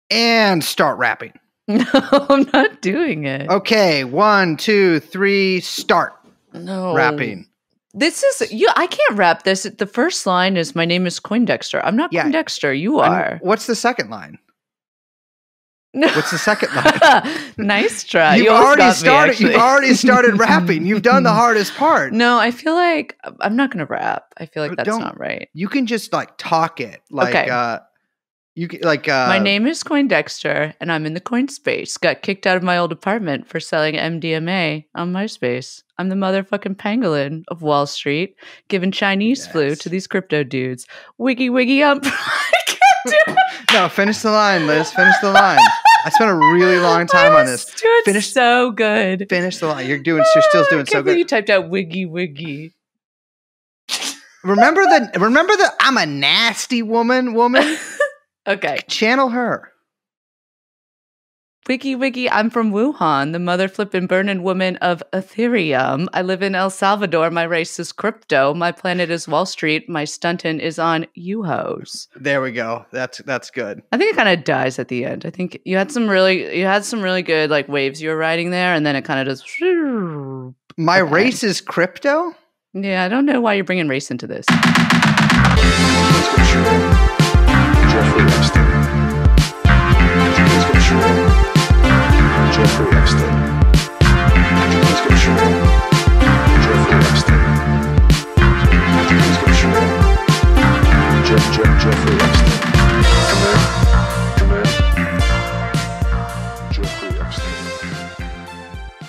And start rapping. No, I'm not doing it. Okay, 1, 2, 3, start. No. Rapping. This is I can't rap this. The first line is my name is Coindexter. I'm not Coindexter. You are. What's the second line? No. What's the second line? Nice try. You've already started rapping. You've done the hardest part. No, I feel like I'm not going to rap. I feel like that's not right. You can just like talk it. Like okay. You can, like my name is Coindexter and I'm in the coin space. Got kicked out of my old apartment for selling MDMA on MySpace. I'm the motherfucking pangolin of Wall Street, giving Chinese flu to these crypto dudes. Wiggy wiggy I can't do it. No, finish the line, Liz. Finish the line. I spent a really long time on this. Finish so good. Finish the line. You're still doing so good. You typed out wiggy wiggy. Remember the I'm a nasty woman. Okay. Channel her. Wiggy wiggy, I'm from Wuhan, the mother flippin' burnin' woman of Ethereum. I live in El Salvador. My race is crypto. My planet is Wall Street. My stuntin' is on U-Hos. There we go. That's good. I think it kind of dies at the end. I think you had some really good like waves you were riding there, and then it kind of just. My race is crypto? Yeah, I don't know why you're bringing race into this. Jeffrey Epstein. Jeffrey Epstein. Jeffrey Epstein. Jeffrey Epstein. Come in. Jeffrey Epstein.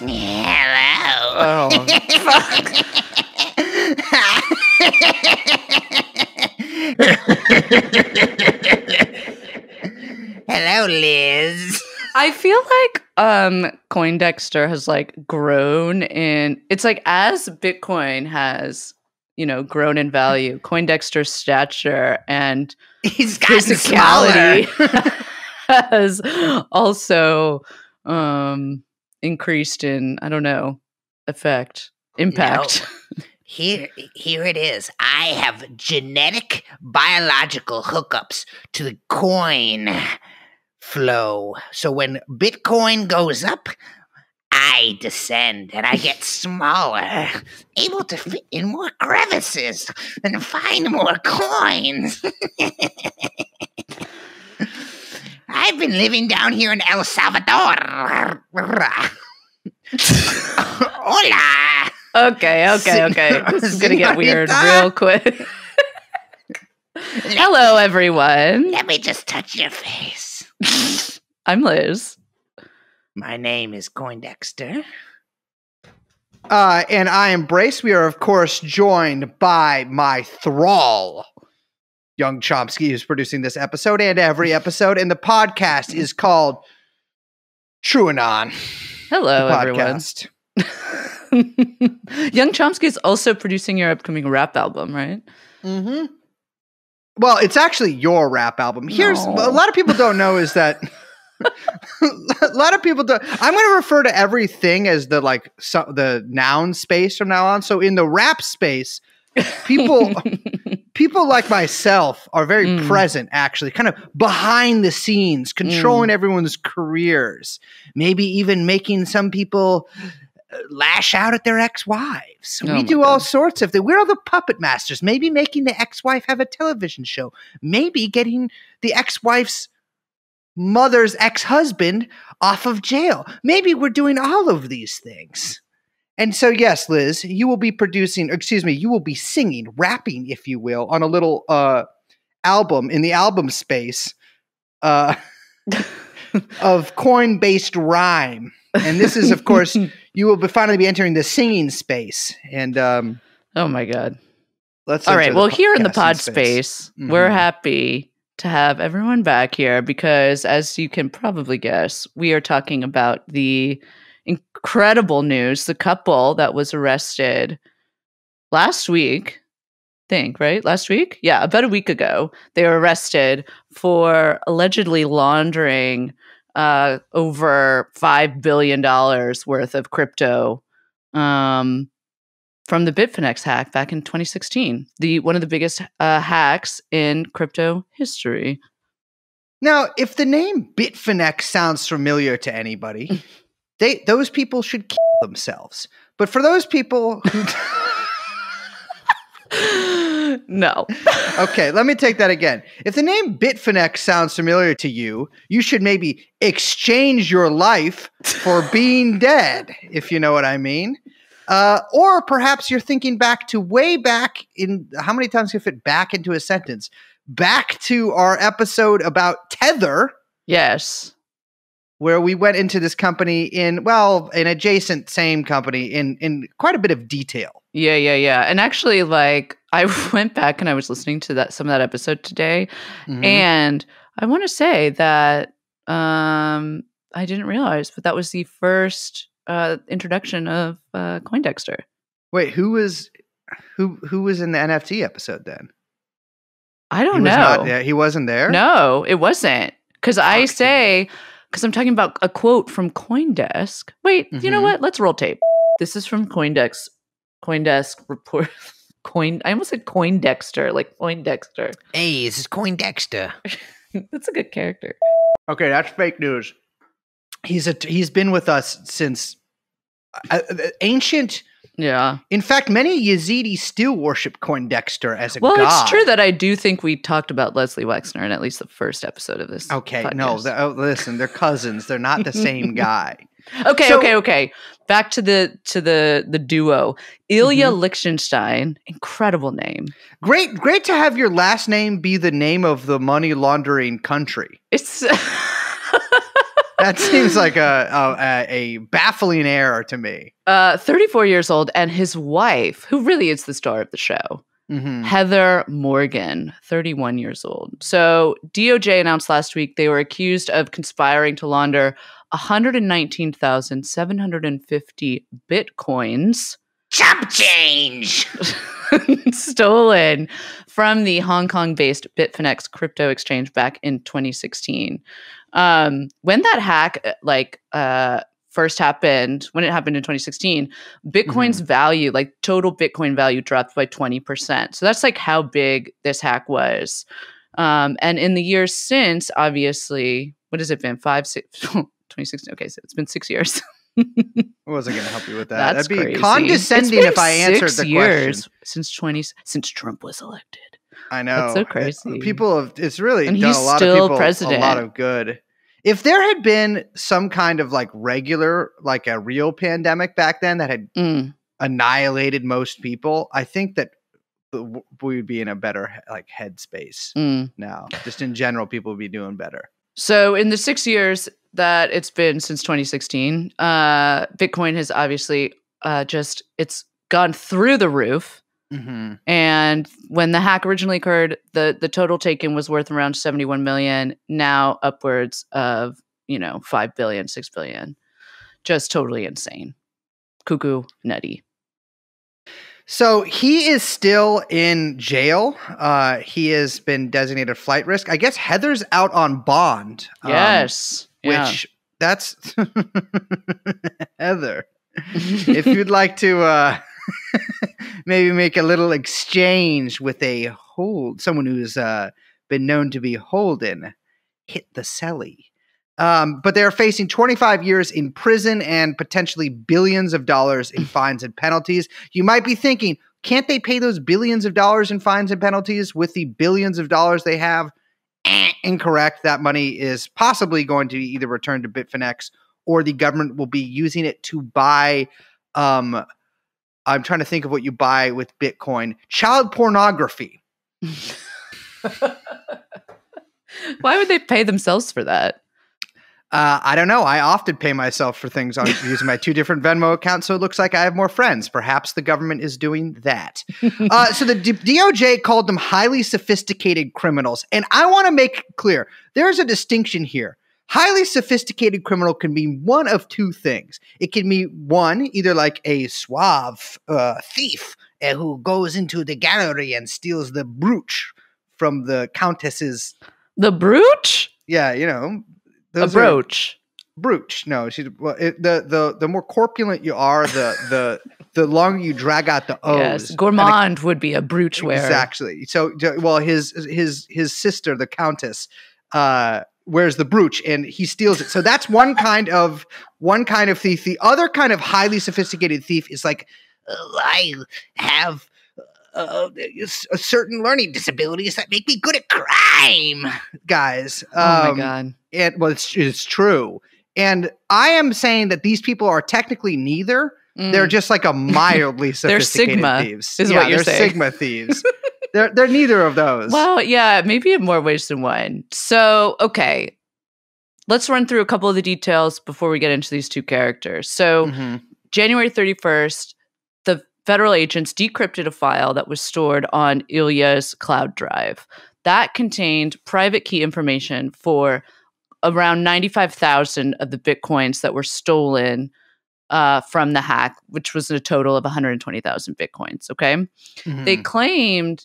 Hello. Oh, fuck. Hello, Liz. I feel like Coindexter has like grown in. It's like as Bitcoin has, grown in value, Coindexter's stature and he's gotten physicality has also increased in, I don't know, impact. No. Here it is. I have genetic biological hookups to the coin flow. So when Bitcoin goes up, I descend and I get smaller, able to fit in more crevices and find more coins. I've been living down here in El Salvador. Hola. Okay. This is going to get weird real quick. Hello, everyone. Let me just touch your face. I'm Liz. My name is Coindexter. And I am Brace. We are, of course, joined by my thrall, Young Chomsky, who's producing this episode and every episode. And the podcast is called TrueAnon. Hello, everyone. Young Chomsky is also producing your upcoming rap album, right? Mm-hmm. Well, it's actually your rap album. A lot of people don't know is that a lot of people don't. I'm going to refer to everything as the noun space from now on. So in the rap space, people like myself are very present, actually, kind of behind the scenes, controlling everyone's careers, maybe even making some people lash out at their ex-wives. We do all sorts of things. We're all the puppet masters. Maybe making the ex-wife have a television show. Maybe getting the ex-wife's mother's ex-husband off of jail. Maybe we're doing all of these things. And so, yes, Liz, you will be you will be singing, rapping, if you will, on a little album in the album space of coin-based rhyme. And this is, of course, you will finally be entering the singing space. And oh my God! All right. Well, here in the pod space, we're happy to have everyone back here because, as you can probably guess, we are talking about the incredible news: the couple that was arrested last week. Last week? Yeah, about a week ago, they were arrested for allegedly laundering over $5 billion worth of crypto from the Bitfinex hack back in 2016. One of the biggest hacks in crypto history. Now, if the name Bitfinex sounds familiar to anybody, those people should kill themselves. But for those people who... No. Okay, let me take that again. If the name Bitfinex sounds familiar to you, you should maybe exchange your life for being dead, if you know what I mean. Or perhaps you're thinking back to way back in... How many times can you fit back into a sentence? Back to our episode about Tether. Yes. Where we went into this company in an adjacent same company in quite a bit of detail. Yeah. And actually, like, I went back and I was listening to some of that episode today, and I want to say that I didn't realize, but that was the first introduction of Coindexter. Wait, who was in the NFT episode then? I don't know. He wasn't there? No, it wasn't. Because I'm talking about a quote from CoinDesk. Wait, you know what? Let's roll tape. This is from CoinDesk report. I almost said Coindexter, like Poindexter. Hey, this is Coindexter. That's a good character. Okay, that's fake news. He's been with us since ancient. Yeah. In fact, many Yazidis still worship Coindexter as a god. Well, it's true that I do think we talked about Leslie Wexner in at least the first episode of this. Okay, podcast. no, listen, they're cousins. They're not the same guy. Okay. Back to the duo. Ilya Lichtenstein, incredible name. Great to have your last name be the name of the money laundering country. It's that seems like a baffling error to me. 34 years old, and his wife, who really is the star of the show, Heather Morgan, 31 years old. So DOJ announced last week they were accused of conspiring to launder 119,750 bitcoins. Chop change! Stolen from the Hong Kong-based Bitfinex crypto exchange back in 2016. When that hack first happened, when it happened in 2016, Bitcoin's value, like total Bitcoin value, dropped by 20%. So that's like how big this hack was. And in the years since, obviously, what has it been? 2016. Okay, so it's been 6 years. I wasn't going to help you with that. That's That'd be crazy. condescending if I answered the years question. Since Trump was elected. I know. That's so crazy. It's really and done he's a lot still of people president. A lot of good. If there had been some kind of like regular, like a real pandemic back then that had annihilated most people, I think that we would be in a better like headspace now. Just in general, people would be doing better. So in the 6 years that it's been since 2016, Bitcoin has obviously it's gone through the roof. And when the hack originally occurred, the total taken was worth around 71 million. Now upwards of 5 billion, 6 billion. Just totally insane, cuckoo, nutty. So he is still in jail. He has been designated flight risk. I guess Heather's out on bond. Yes, which that's Heather. If you'd like to. Maybe make a little exchange with someone who's been known to be holden. Hit the celly. But they're facing 25 years in prison and potentially billions of dollars in fines and penalties. You might be thinking, can't they pay those billions of dollars in fines and penalties with the billions of dollars they have? Incorrect. That money is possibly going to be either returned to Bitfinex or the government will be using it to buy I'm trying to think of what you buy with Bitcoin. Child pornography. Why would they pay themselves for that? I don't know. I often pay myself for things on using my 2 different Venmo accounts, so it looks like I have more friends. Perhaps the government is doing that. So the DOJ called them highly sophisticated criminals. And I want to make clear, there's a distinction here. Highly sophisticated criminal can mean one of 2 things. It can be one, either like a suave thief who goes into the gallery and steals the brooch from the countess's. The brooch? Yeah, a brooch. Brooch. No, the more corpulent you are, the longer you drag out the O's. Yes, gourmand would be a brooch wearer. Exactly. So, well, his sister, the countess. wears the brooch and he steals it. So that's one kind of thief. The other kind of highly sophisticated thief is like, I have certain learning disabilities that make me good at crime. guys. Oh my God. It's true. And I am saying that these people are technically neither. They're just like a mildly sophisticated Sigma, thieves. is what you're they're saying. Sigma thieves. They're neither of those. Well, yeah, maybe in more ways than one. So, okay. Let's run through a couple of the details before we get into these two characters. So, January 31st, the federal agents decrypted a file that was stored on Ilya's cloud drive. That contained private key information for around 95,000 of the Bitcoins that were stolen from the hack, which was a total of 120,000 Bitcoins, okay? They claimed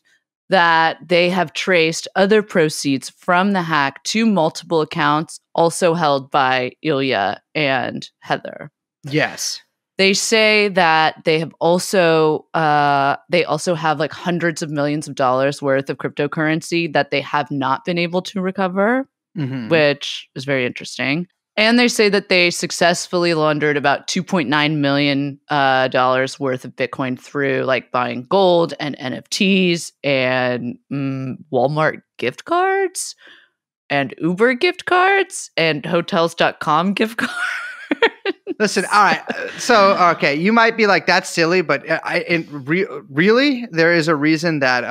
that they have traced other proceeds from the hack to multiple accounts also held by Ilya and Heather. Yes. They say that they have also have like hundreds of millions of dollars worth of cryptocurrency that they have not been able to recover, which is very interesting. And they say that they successfully laundered about $2.9 million worth of Bitcoin through like buying gold and NFTs and Walmart gift cards and Uber gift cards and hotels.com gift cards. Listen, all right. So, okay, you might be like, that's silly, but really, there is a reason that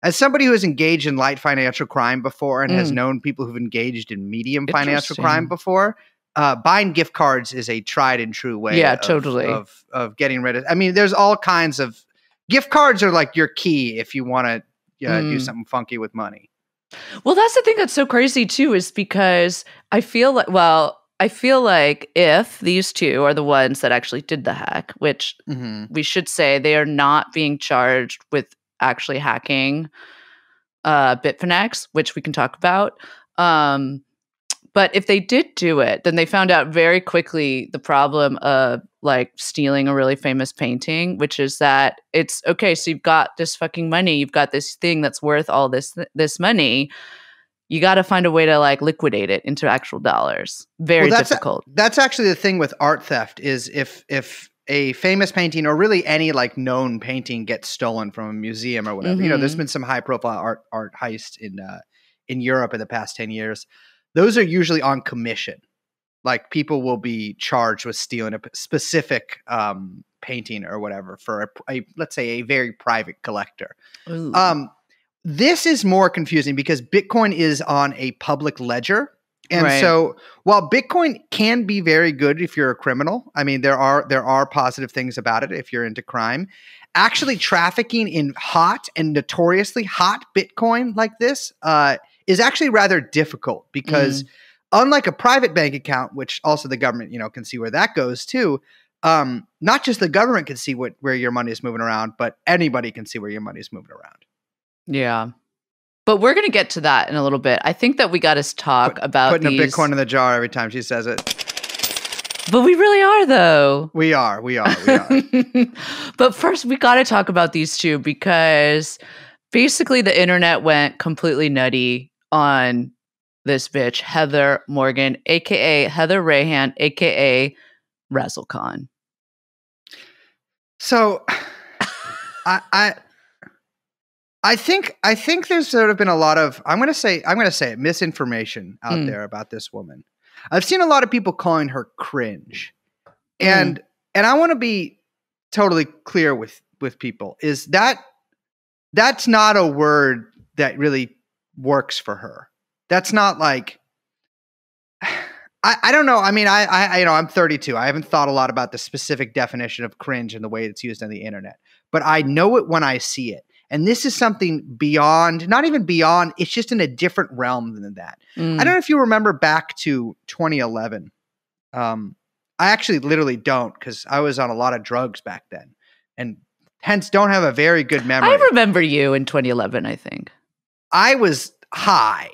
as somebody who has engaged in light financial crime before and has known people who've engaged in medium financial crime before, buying gift cards is a tried and true way of getting rid of. I mean, there's all kinds of gift cards are like your key if you want to do something funky with money. Well, that's the thing that's so crazy too, is because I feel like if these two are the ones that actually did the hack, which we should say they are not being charged with actually hacking Bitfinex, which we can talk about. But if they did do it, then they found out very quickly the problem of like stealing a really famous painting, which is that it's okay. So you've got this fucking money, you've got this thing that's worth all this money. You got to find a way to like liquidate it into actual dollars. Very difficult. That's actually the thing with art theft is if a famous painting or really any like known painting gets stolen from a museum or whatever, there's been some high profile art heists in Europe in the past 10 years. Those are usually on commission. Like people will be charged with stealing a specific painting or whatever for let's say a very private collector. This is more confusing because Bitcoin is on a public ledger. And so while Bitcoin can be very good if you're a criminal, I mean, there are positive things about it if you're into crime. Actually trafficking in hot and notoriously hot Bitcoin like this is actually rather difficult because unlike a private bank account, which also the government, can see where that goes too, not just the government can see where your money is moving around, but anybody can see where your money is moving around. Yeah. But we're going to get to that in a little bit. I think that we got to talk about putting a Bitcoin in the jar every time she says it. But we really are, though. We are. But first, we got to talk about these two because basically the internet went completely nutty on this bitch, Heather Morgan, a.k.a. Heather Rahan, a.k.a. Razzlekhan. So I think there's sort of been a lot of I'm going to say it, misinformation out there about this woman. I've seen a lot of people calling her cringe, and I want to be totally clear with people is that's not a word that really works for her. That's not like I don't know. I mean, I'm 32. I haven't thought a lot about the specific definition of cringe and the way it's used on the internet, but I know it when I see it. And this is something beyond, not even beyond, it's just in a different realm than that. I don't know if you remember back to 2011. I actually literally don't because I was on a lot of drugs back then and hence don't have a very good memory. I remember you in 2011, I think. I was high.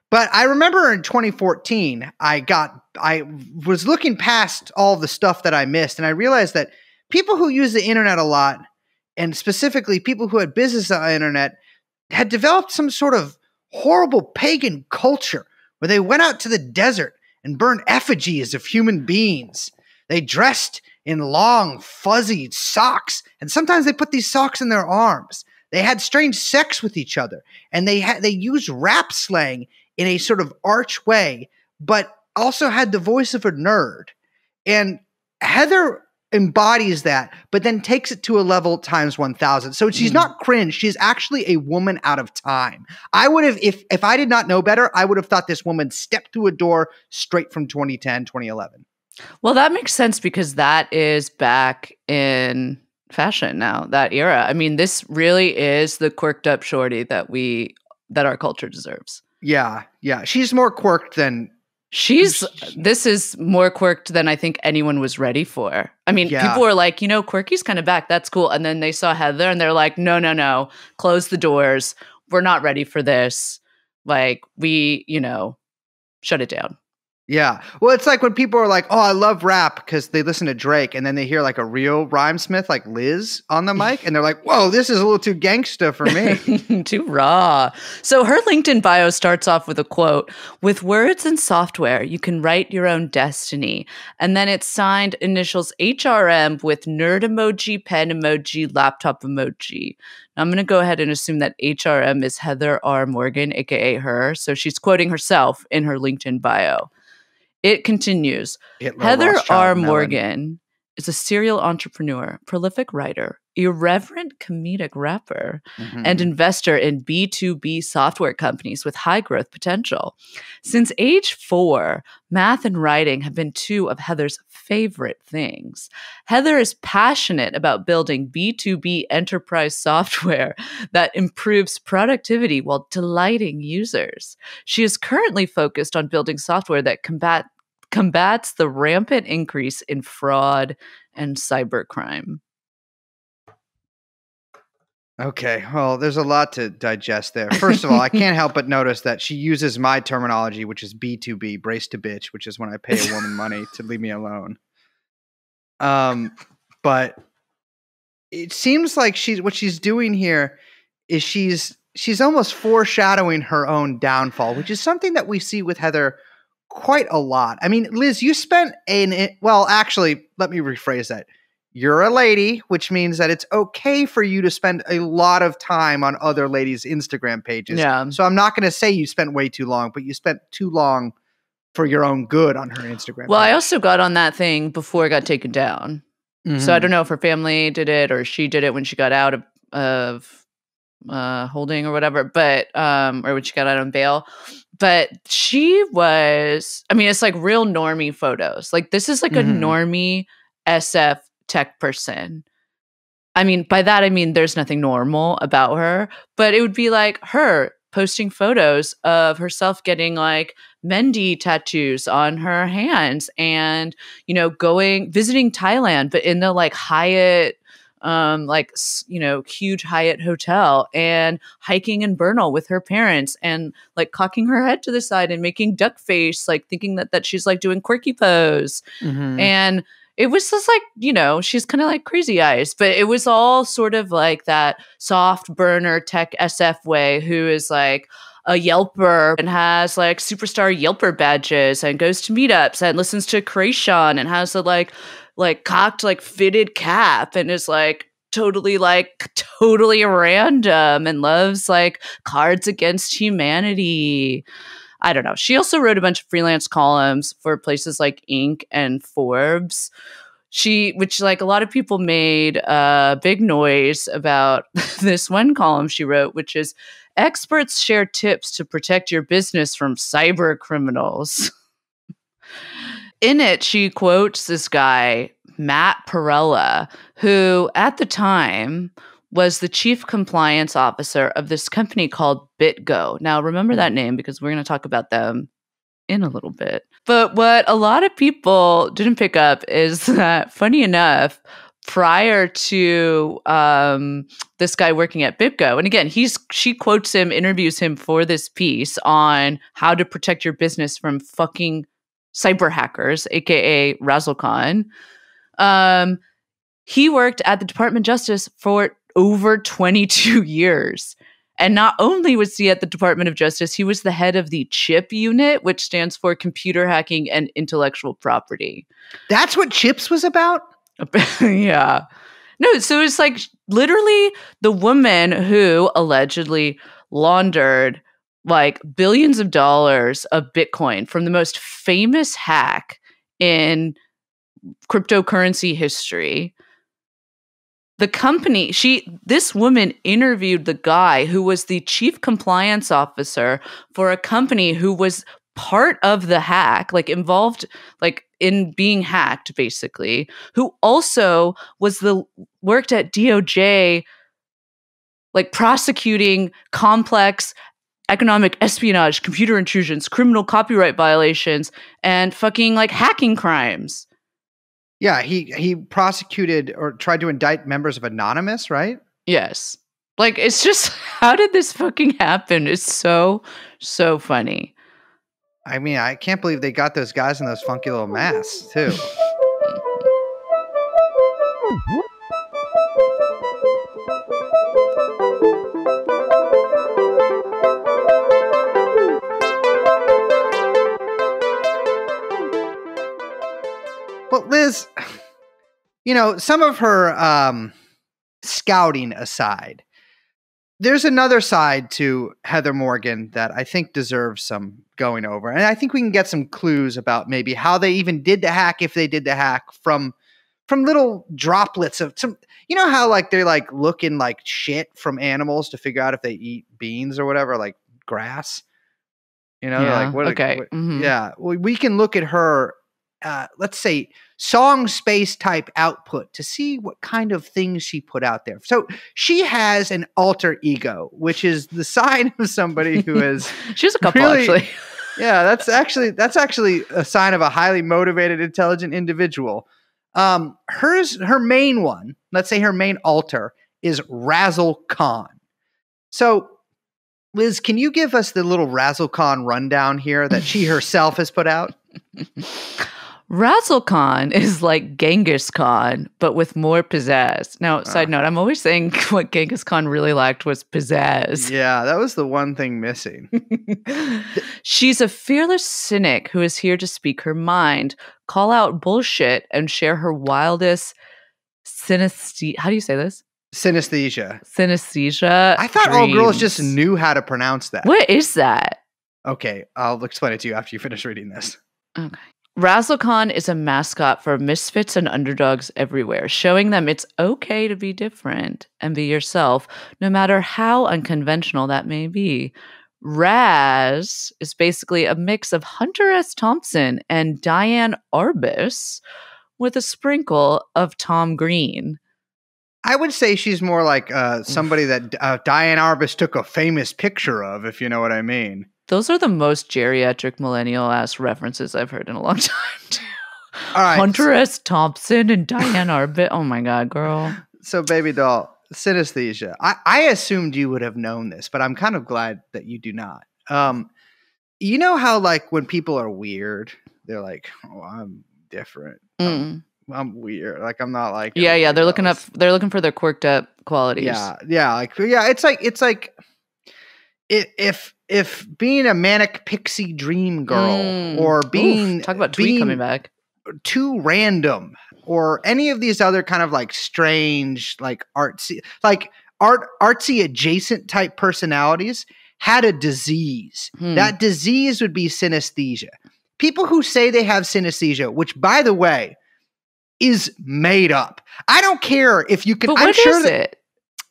But I remember in 2014, I was looking past all the stuff that I missed and I realized that people who use the internet a lot and specifically people who had business on the internet had developed some sort of horrible pagan culture where they went out to the desert and burned effigies of human beings. They dressed in long, fuzzy socks, and sometimes they put these socks in their arms. They had strange sex with each other, and they used rap slang in a sort of arch way, but also had the voice of a nerd. And Heather embodies that, but then takes it to a level times 1,000. So she's not cringe. She's actually a woman out of time. I would have, if I did not know better, I would have thought this woman stepped through a door straight from 2010, 2011. Well, that makes sense because that is back in fashion now, that era. I mean, this really is the quirked up shorty that our culture deserves. Yeah. She's more quirked than this is more quirked than I think anyone was ready for. I mean, people were like, quirky's kind of back. That's cool. And then they saw Heather and they're like, no, close the doors. We're not ready for this. Like, we, shut it down. Yeah. Well, it's like when people are like, oh, I love rap because they listen to Drake and then they hear like a real rhymesmith like Liz on the mic and they're like, whoa, this is a little too gangsta for me. Too raw. So her LinkedIn bio starts off with a quote, "With words and software, you can write your own destiny." And then it's signed initials HRM with nerd emoji, pen emoji, laptop emoji. Now, I'm going to go ahead and assume that HRM is Heather R. Morgan, aka her. So she's quoting herself in her LinkedIn bio. It continues. Heather R. Morgan is a serial entrepreneur, prolific writer, irreverent comedic rapper, and investor in B2B software companies with high growth potential. Since age 4, math and writing have been two of Heather's favorite things. Heather is passionate about building B2B enterprise software that improves productivity while delighting users. She is currently focused on building software that combats the rampant increase in fraud and cybercrime. Okay, well, there's a lot to digest there. First of all, I can't help but notice that she uses my terminology, which is B2B, brace to bitch, which is when I pay a woman money to leave me alone. But it seems like what she's doing here is she's almost foreshadowing her own downfall, which is something that we see with Heather quite a lot. I mean, Liz, you spent actually, let me rephrase that. You're a lady, which means that it's okay for you to spend a lot of time on other ladies' Instagram pages. Yeah. So I'm not going to say you spent way too long, but you spent too long for your own good on her Instagram Well, page. I also got on that thing before it got taken down. So I don't know if her family did it or she did it when she got out of holding or whatever, but or when she got out on bail. But she was, I mean, it's like real normie photos. Like this is like a normie SF tech person. I mean, by that I mean there's nothing normal about her, but it would be like her posting photos of herself getting like Mendy tattoos on her hands and, visiting Thailand, but in the like Hyatt, huge Hyatt hotel and hiking in Bernal with her parents and like cocking her head to the side and making duck face, like thinking that she's like doing quirky pose. And it was just like, she's kind of like Crazy Eyes, but it was all sort of like that soft burner tech SF way who is like a Yelper and has like superstar Yelper badges and goes to meetups and listens to Krayshawn and has a like cocked like fitted cap and is like totally random and loves like Cards Against Humanity. I don't know. She also wrote a bunch of freelance columns for places like Inc. and Forbes. Which like a lot of people made big noise about this one column she wrote, which is experts share tips to protect your business from cyber criminals. In it, she quotes this guy, Matt Perella, who at the time was the chief compliance officer of this company called BitGo. Now, remember that name because we're going to talk about them in a little bit. But what a lot of people didn't pick up is that, funny enough, prior to this guy working at BitGo, and again, she quotes him, interviews him for this piece on how to protect your business from fucking cyber hackers, aka Razzlekhan. He worked at the Department of Justice for over 22 years. And not only was he at the Department of Justice, he was the head of the CHIP unit, which stands for Computer Hacking and Intellectual Property. That's what CHIPS was about? Yeah. No, so it's like literally the woman who allegedly laundered like billions of dollars of Bitcoin from the most famous hack in cryptocurrency history. The company, this woman interviewed the guy who was the chief compliance officer for a company who was part of the hack, like involved like in being hacked, basically, who also worked at DOJ, like prosecuting complex economic espionage, computer intrusions, criminal copyright violations, and fucking like hacking crimes. Yeah, he prosecuted or tried to indict members of Anonymous, right? Yes. Like, it's just, how did this fucking happen? It's so, so funny. I mean, I can't believe they got those guys in those funky little masks, too. But Liz, you know, some of her scouting aside, there's another side to Heather Morgan that I think deserves some going over. And I think we can get some clues about maybe how they even did the hack, if they did the hack, from little droplets of some, you know how like they're like looking like shit from animals to figure out if they eat beans or whatever, like grass. You know, Yeah, like what? okay. What, Mhm. Yeah, we can look at her, let's say, song space type output to see what kind of things she put out there. So she has an alter ego, which is the sign of somebody who is She has a couple, really, actually. Yeah, that's actually a sign of a highly motivated, intelligent individual. Her main one, let's say her main alter, is Razzlekhan. So, Liz, can you give us the little Razzlekhan rundown here that she herself has put out? Razzlekhan is like Genghis Khan, but with more pizzazz. Now, side note, I'm always saying what Genghis Khan really lacked was pizzazz. Yeah, that was the one thing missing. She's a fearless cynic who is here to speak her mind, call out bullshit, and share her wildest synesthesia. How do you say this? Synesthesia. Synesthesia. I thought all girls dreams. just knew how to pronounce that. What is that? Okay, I'll explain it to you after you finish reading this. Okay. Razzlekhan is a mascot for misfits and underdogs everywhere, showing them it's okay to be different and be yourself, no matter how unconventional that may be. Raz is basically a mix of Hunter S. Thompson and Diane Arbus with a sprinkle of Tom Green. I would say she's more like somebody that Diane Arbus took a famous picture of, if you know what I mean. Those are the most geriatric millennial-ass references I've heard in a long time, too. All right. Hunter S. Thompson and Diane Arbus. Oh, my God, girl. So, baby doll, synesthesia. I assumed you would have known this, but I'm kind of glad that you do not. You know how, like, when people are weird, they're like, oh, I'm different. I'm weird. Like, I'm not like Yeah. They're looking for their quirked up qualities. Yeah. It's like if being a manic pixie dream girl or being talk about Tweet coming back too random or any of these other kind of like strange, like artsy adjacent type personalities had a disease. That disease would be synesthesia. People who say they have synesthesia, which by the way is made up. I don't care if you can. But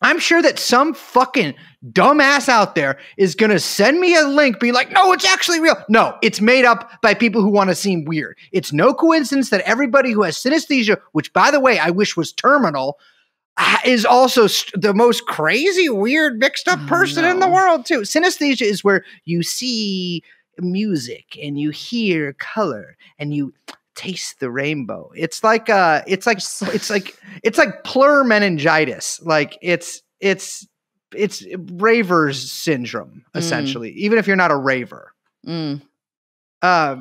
I'm sure that some fucking dumbass out there is going to send me a link being like, no, it's actually real. No, it's made up by people who want to seem weird. It's no coincidence that everybody who has synesthesia, which by the way, I wish was terminal, is also the most crazy, weird, mixed up person in the world too. Synesthesia is where you see music and you hear color and you taste the rainbow. It's like plur meningitis. Like it's raver's syndrome, essentially, even if you're not a raver. Yeah,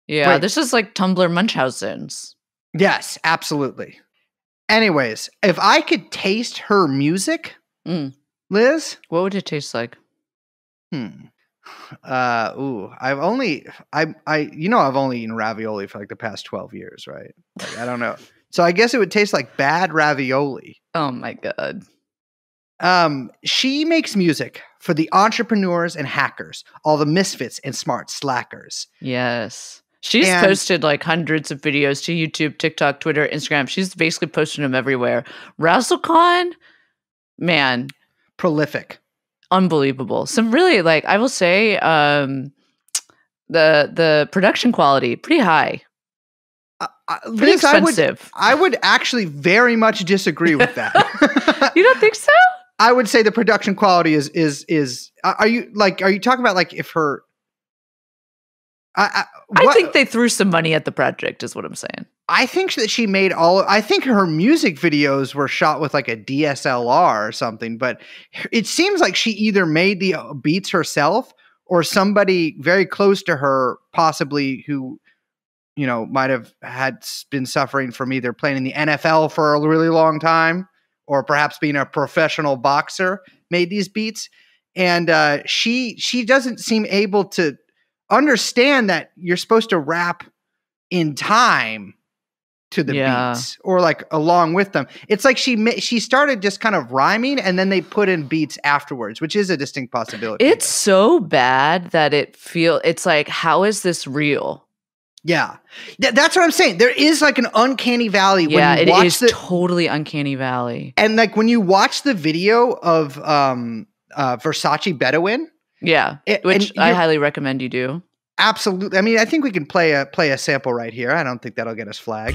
wait. this is like Tumblr Munchausen's. Yes, absolutely. Anyways, if I could taste her music, Liz? What would it taste like? I've only eaten ravioli for like the past 12 years, right? Like, I don't know. So I guess it would taste like bad ravioli. Oh my God. She makes music for the entrepreneurs and hackers, all the misfits and smart slackers. Yes. She's posted like hundreds of videos to YouTube, TikTok, Twitter, Instagram. She's basically posting them everywhere. Razzlekhan, man. Prolific. Unbelievable. Some really, like, I will say, the production quality, pretty high. Pretty expensive. I would actually very much disagree with that. You don't think so? I would say the production quality is. Are you talking about like if her? I think they threw some money at the project, is what I'm saying. I think that she made I think her music videos were shot with like a DSLR or something, but it seems like she either made the beats herself or somebody very close to her, possibly who, you know, might have been suffering from either playing in the NFL for a really long time or perhaps being a professional boxer, made these beats. And she doesn't seem able to understand that you're supposed to rap in time to the beats or like along with them. It's like she started just kind of rhyming and then they put in beats afterwards, which is a distinct possibility. It's so bad that it's like, how is this real? Yeah. That's what I'm saying. There is like an uncanny valley. Yeah, it is totally uncanny valley. And like when you watch the video of Versace Bedouin. Yeah, which I highly recommend you do. Absolutely. I mean, I think we can play a sample right here. I don't think that'll get us flagged.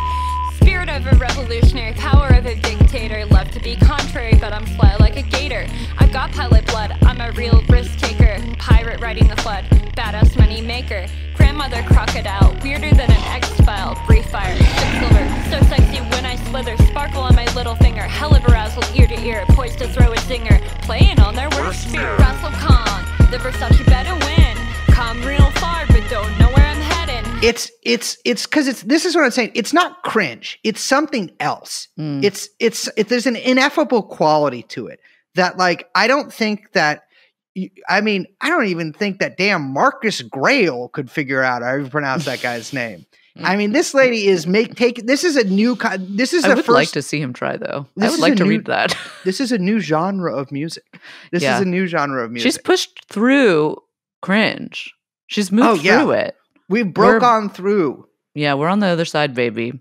Spirit of a revolutionary, power of a dictator. Love to be contrary, but I'm fly like a gator. I've got pilot blood, I'm a real risk taker. Pirate riding the flood, badass money maker. Grandmother crocodile, weirder than an X-File. Brief fire, silver, so sexy when I slither. Sparkle on my little finger, hell of a razzle ear to ear. Poised to throw a zinger, playing on their worst fear. Razzlekhan, the Versace Bedouin. Come real far, but don't know where I'm heading. It's because this is what I'm saying. It's not cringe. It's something else. There's an ineffable quality to it that like, I don't think that, I don't even think that damn Marcus Grail could figure out how to pronounce that guy's name. I mean, this lady is this is a new, this is I would like to see him try though. I would like to read that. This is a new genre of music. This is a new genre of music. She's pushed through cringe. She's moved through it. We broke on through. Yeah, we're on the other side, baby.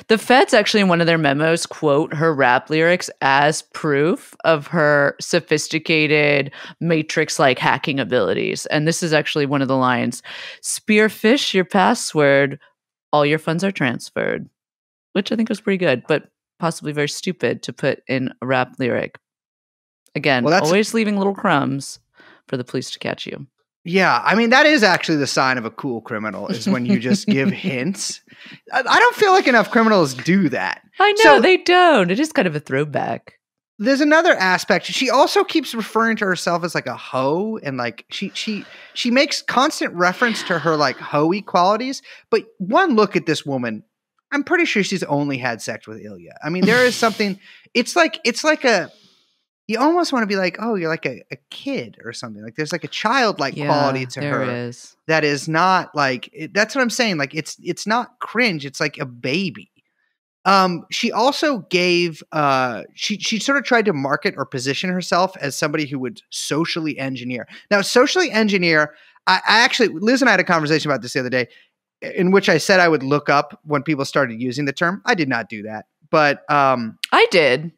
The feds actually in one of their memos quote her rap lyrics as proof of her sophisticated matrix-like hacking abilities. And this is actually one of the lines. Spearfish your password, all your funds are transferred. Which I think was pretty good, but possibly very stupid to put in a rap lyric. Again, always leaving little crumbs for the police to catch you. Yeah, I mean, that is actually the sign of a cool criminal is when you just give hints. I don't feel like enough criminals do that. I know, they don't. It is kind of a throwback. There's another aspect. She also keeps referring to herself as like a hoe, and like she makes constant reference to her like hoe-y qualities. But one look at this woman, I'm pretty sure she's only had sex with Ilya. I mean, there is something, it's like you almost want to be like, oh, you're like a kid or something. Like there's like a childlike quality to her. There is. That is not like, that's what I'm saying. Like it's not cringe. It's like a baby. She also gave, she sort of tried to market or position herself as somebody who would socially engineer. Now, socially engineer, I actually, Liz and I had a conversation about this the other day in which I said I would look up when people started using the term. I did not do that, but, I did.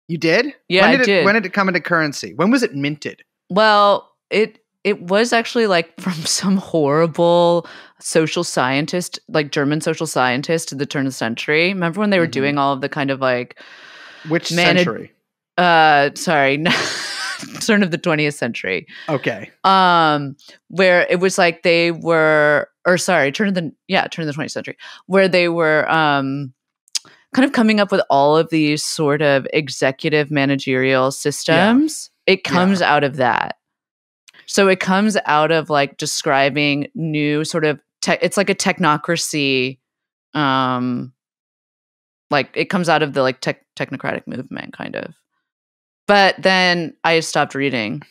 You did? Yeah, I did. When did it come into currency? When was it minted? Well, it was actually like from some horrible social scientist, like German social scientist at the turn of the century. Remember when they were doing all of the kind of like which century? Sorry, turn of the 20th century. Okay. Where it was like they were, or sorry, turn of the 20th century, where they were kind of coming up with all of these sort of executive managerial systems. Yeah. It comes out of that. So it comes out of like describing new sort of it's like a technocracy. Like it comes out of the like technocratic movement kind of. But then I stopped reading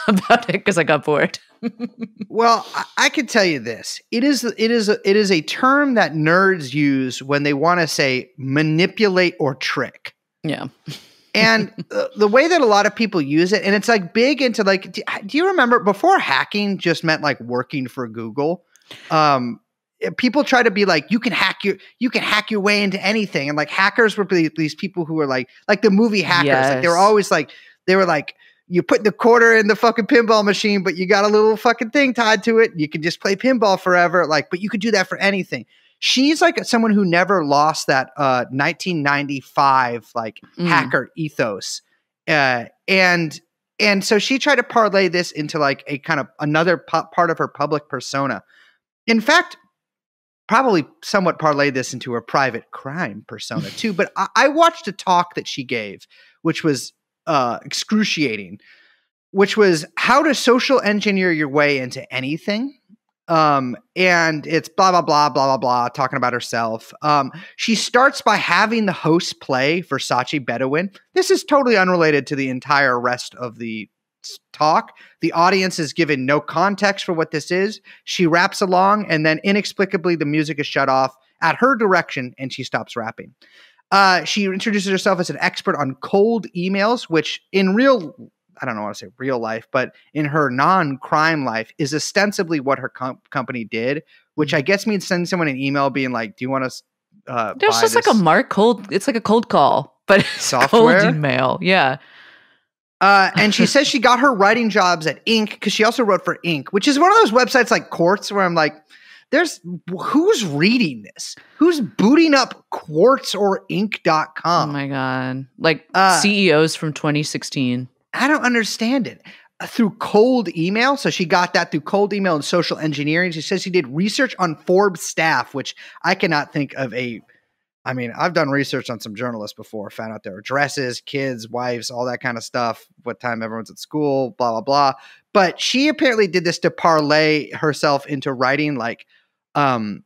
about it because I got bored. Well, I can tell you this. It is a term that nerds use when they want to say manipulate or trick. Yeah. And the way that a lot of people use it, and it's like big into like, do you remember before hacking just meant like working for Google? People try to be like, you can hack your way into anything. And like hackers were these people who were like the movie Hackers. Yes. Like they were always like, you put the quarter in the fucking pinball machine, but you got a little fucking thing tied to it. You can just play pinball forever. Like, but you could do that for anything. She's like someone who never lost that 1995 like hacker ethos. And so she tried to parlay this into like a kind of another part of her public persona. In fact, probably somewhat parlayed this into her private crime persona too. But I watched a talk that she gave, which was excruciating, which was how to social engineer your way into anything. And it's blah, blah, blah, blah, blah, blah, talking about herself. She starts by having the host play Versace Bedouin. This is totally unrelated to the entire rest of the talk. The audience is given no context for what this is. She raps along, and then inexplicably the music is shut off at her direction, and she stops rapping. She introduces herself as an expert on cold emails, which in real, I don't know how to say real life, but in her non-crime life is ostensibly what her company did, which I guess means sending someone an email being like, do you want to There's just like it's like a cold call, but it's software? Cold email. Yeah. And she says she got her writing jobs at Inc. because she also wrote for Inc., which is one of those websites like Quartz where I'm like, who's reading this? Who's booting up Quartz or Inc.com? Oh my God. Like CEOs from 2016. I don't understand it. Through cold email. So she got that through cold email and social engineering. She says she did research on Forbes staff, which I cannot think of I've done research on some journalists before, found out their addresses, kids, wives, all that kind of stuff, what time everyone's at school, blah, blah, blah. But she apparently did this to parlay herself into writing like, they're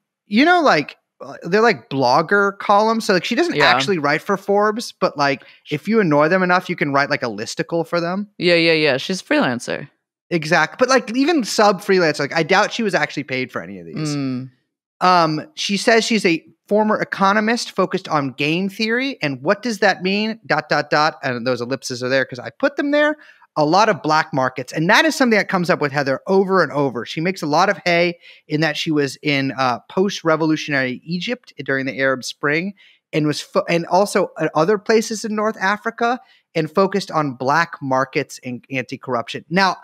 like blogger columns. So like she doesn't actually write for Forbes, but like if you annoy them enough, you can write like a listicle for them. Yeah. She's a freelancer. Exactly. But like even sub freelance, like I doubt she was actually paid for any of these. She says she's a former economist focused on game theory. And what does that mean? ... And those ellipses are there because I put them there. A lot of black markets. And that is something that comes up with Heather over and over. She makes a lot of hay in that she was in post-revolutionary Egypt during the Arab Spring and was and also at other places in North Africa and focused on black markets and anti-corruption. Now,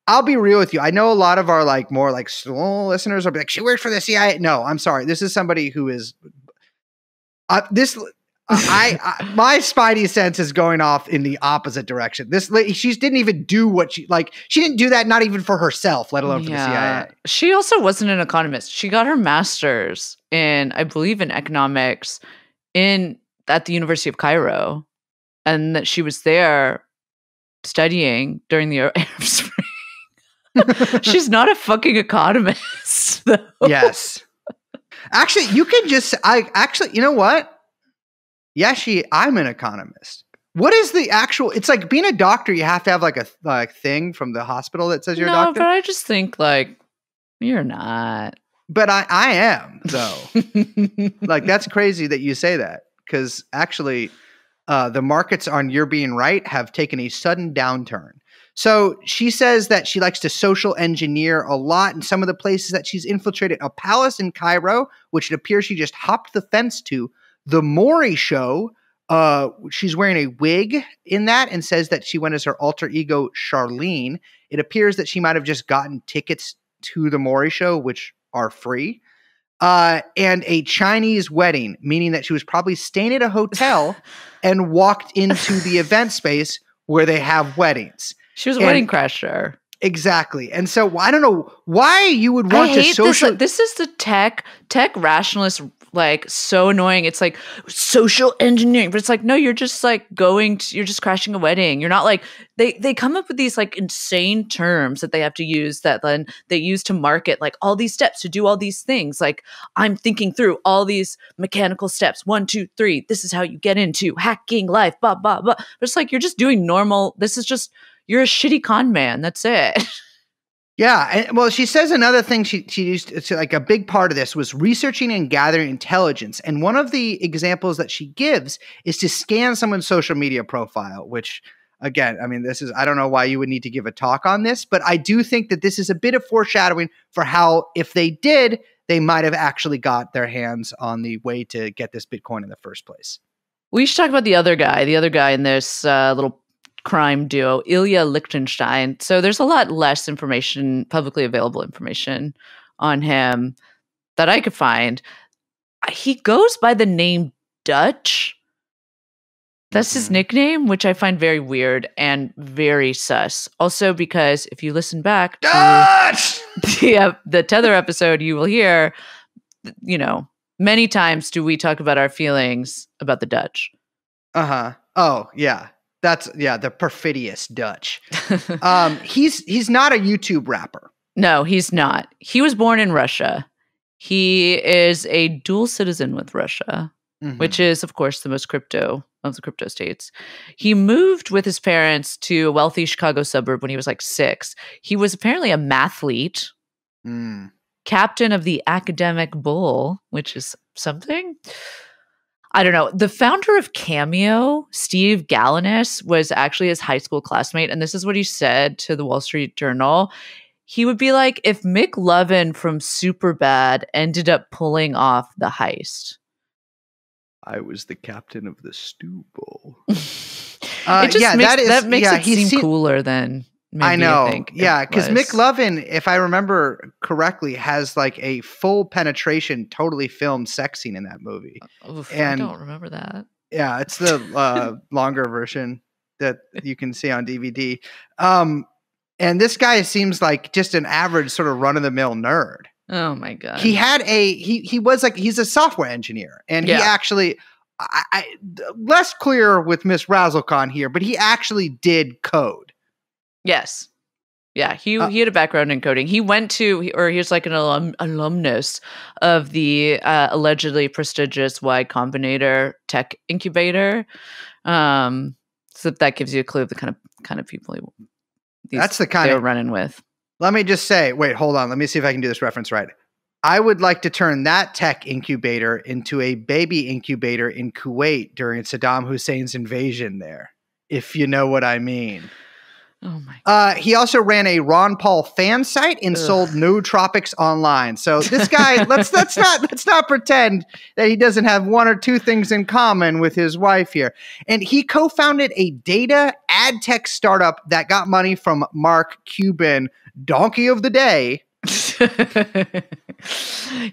I'll be real with you. I know a lot of our like more like slow listeners will be like, she worked for the CIA. No, I'm sorry. This is somebody who is my spidey sense is going off in the opposite direction. She didn't even do what she didn't do that, not even for herself, let alone for the CIA. She also wasn't an economist. She got her master's in, I believe, in economics at the University of Cairo. And that she was there studying during the Arab Spring. She's not a fucking economist, though. Yes. Actually, you can just, you know what? Yeah, I'm an economist. What is the actual, it's like being a doctor, you have to have like a thing from the hospital that says you're a doctor. No, but I just think like, you're not. But I am, though. Like, that's crazy that you say that. Because actually, the markets on your being right have taken a sudden downturn. So she says that she likes to social engineer a lot in some of the places that she's infiltrated. A palace in Cairo, which it appears she just hopped the fence to. The Maury show, she's wearing a wig in that and says that she went as her alter ego, Charlene. It appears that she might have just gotten tickets to the Maury show, which are free. And a Chinese wedding, meaning that she was probably staying at a hotel and walked into the event space where they have weddings. She was a wedding crasher. Exactly. And so I don't know why you would want to social. This is the tech rationalist like so annoying. It's like social engineering, but it's like, no, you're just like you're just crashing a wedding. You're not like, they come up with these like insane terms that they have to use that then they use to market like all these steps to do all these things. Like I'm thinking through all these mechanical steps. 1, 2, 3. This is how you get into hacking life, blah, blah, blah. But it's like, you're just doing normal. This is just, you're a shitty con man. That's it. Yeah, and well, she says another thing she used. It's like a big part of this was researching and gathering intelligence. And one of the examples that she gives is to scan someone's social media profile. Which, again, I mean, I don't know why you would need to give a talk on this, but I do think that this is a bit of foreshadowing for how, if they did, they might have actually got their hands on the way to get this Bitcoin in the first place. We should talk about the other guy in this little crime duo, Ilya Lichtenstein. So there's a lot less information, publicly available information on him that I could find. He goes by the name Dutch. That's his nickname, which I find very weird and very sus. Also, because if you listen back to the Tether episode, you will hear, many times do we talk about our feelings about the Dutch. Oh, yeah. That's the perfidious Dutch. He's not a YouTube rapper. No, he's not. He was born in Russia. He is a dual citizen with Russia, which is, of course, the most crypto of the crypto states. He moved with his parents to a wealthy Chicago suburb when he was like 6. He was apparently a mathlete, captain of the academic bull, which is something. I don't know. The founder of Cameo, Steve Galanis, was actually his high school classmate. And this is what he said to the Wall Street Journal. He would be like, if Mick Lovin from Superbad ended up pulling off the heist. I was the captain of the stew bowl. That makes it seem cooler than maybe I know. You think because Mick Lovin, if I remember correctly, has like a full penetration, totally filmed sex scene in that movie. I don't remember that. Yeah, it's the longer version that you can see on DVD. And this guy seems like just an average sort of run-of-the-mill nerd. Oh my God. He had he's a software engineer, and he actually, less clear with Miss Razzlekhan here, but he actually did code. Yes. Yeah, he had a background in coding. He went to, he was like an alumnus of the allegedly prestigious Y Combinator tech incubator. So that gives you a clue of the kind of people that's the kind they were running with. Let me just say, wait, hold on. Let me see if I can do this reference right. I would like to turn that tech incubator into a baby incubator in Kuwait during Saddam Hussein's invasion there, if you know what I mean. Oh my God. He also ran a Ron Paul fan site and sold nootropics online. So this guy, let's not pretend that he doesn't have one or two things in common with his wife here. And he co-founded a data ad tech startup that got money from Mark Cuban, Donkey of the Day.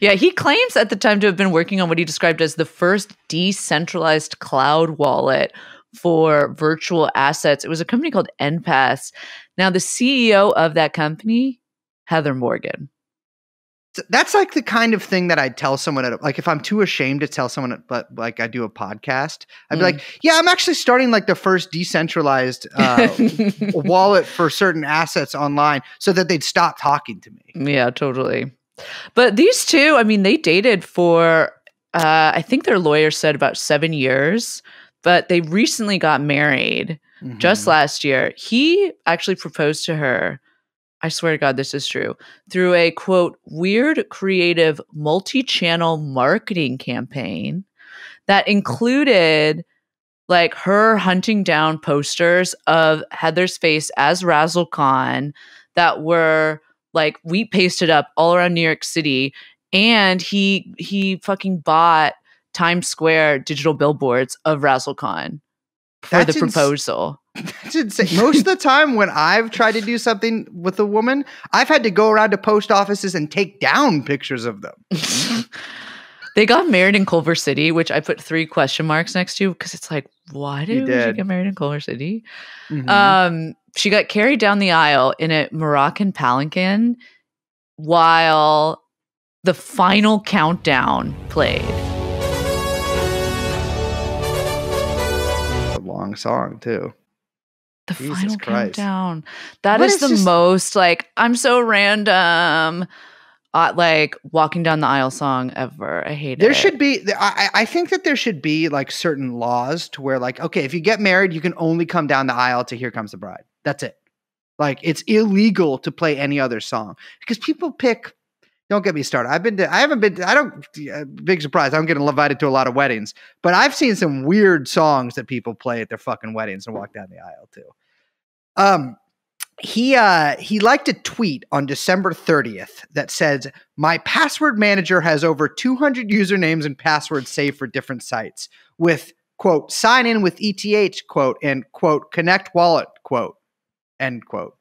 Yeah, he claims at the time to have been working on what he described as the first decentralized cloud wallet for virtual assets. It was a company called NPass. Now, the CEO of that company, Heather Morgan. That's like the kind of thing that I'd tell someone, like if I'm too ashamed to tell someone, but like I do a podcast, I'd be like, yeah, I'm actually starting like the first decentralized wallet for certain assets online so that they'd stop talking to me. Yeah, totally. But these two, I mean, they dated for, I think their lawyer said about 7 years. But they recently got married just last year. He actually proposed to her, I swear to God, this is true, through a, quote, weird, creative, multi-channel marketing campaign that included like her hunting down posters of Heather's face as Razzlekhan that were like wheat pasted up all around New York City. And he fucking bought Times Square digital billboards of Razzlekhan for the proposal. That's insane. Most of the time when I've tried to do something with a woman, I've had to go around to post offices and take down pictures of them. They got married in Culver City, which I put 3 question marks next to because it's like, why did she get married in Culver City? She got carried down the aisle in a Moroccan palanquin while the final countdown played. long song too. The Jesus final Christ. countdown. That What is is the this- most like I'm so random. Like walking down the aisle song ever. I hate There it. should be. I think that there should be like certain laws to where like, okay, if you get married, you can only come down the aisle to "Here Comes the Bride." That's it. Like it's illegal to play any other song because people pick. Don't get me started. Big surprise. I don't get invited to a lot of weddings, but I've seen some weird songs that people play at their fucking weddings and walk down the aisle too. He liked a tweet on December 30th that says, "My password manager has over 200 usernames and passwords saved for different sites with quote sign in with ETH quote and quote connect wallet quote end quote.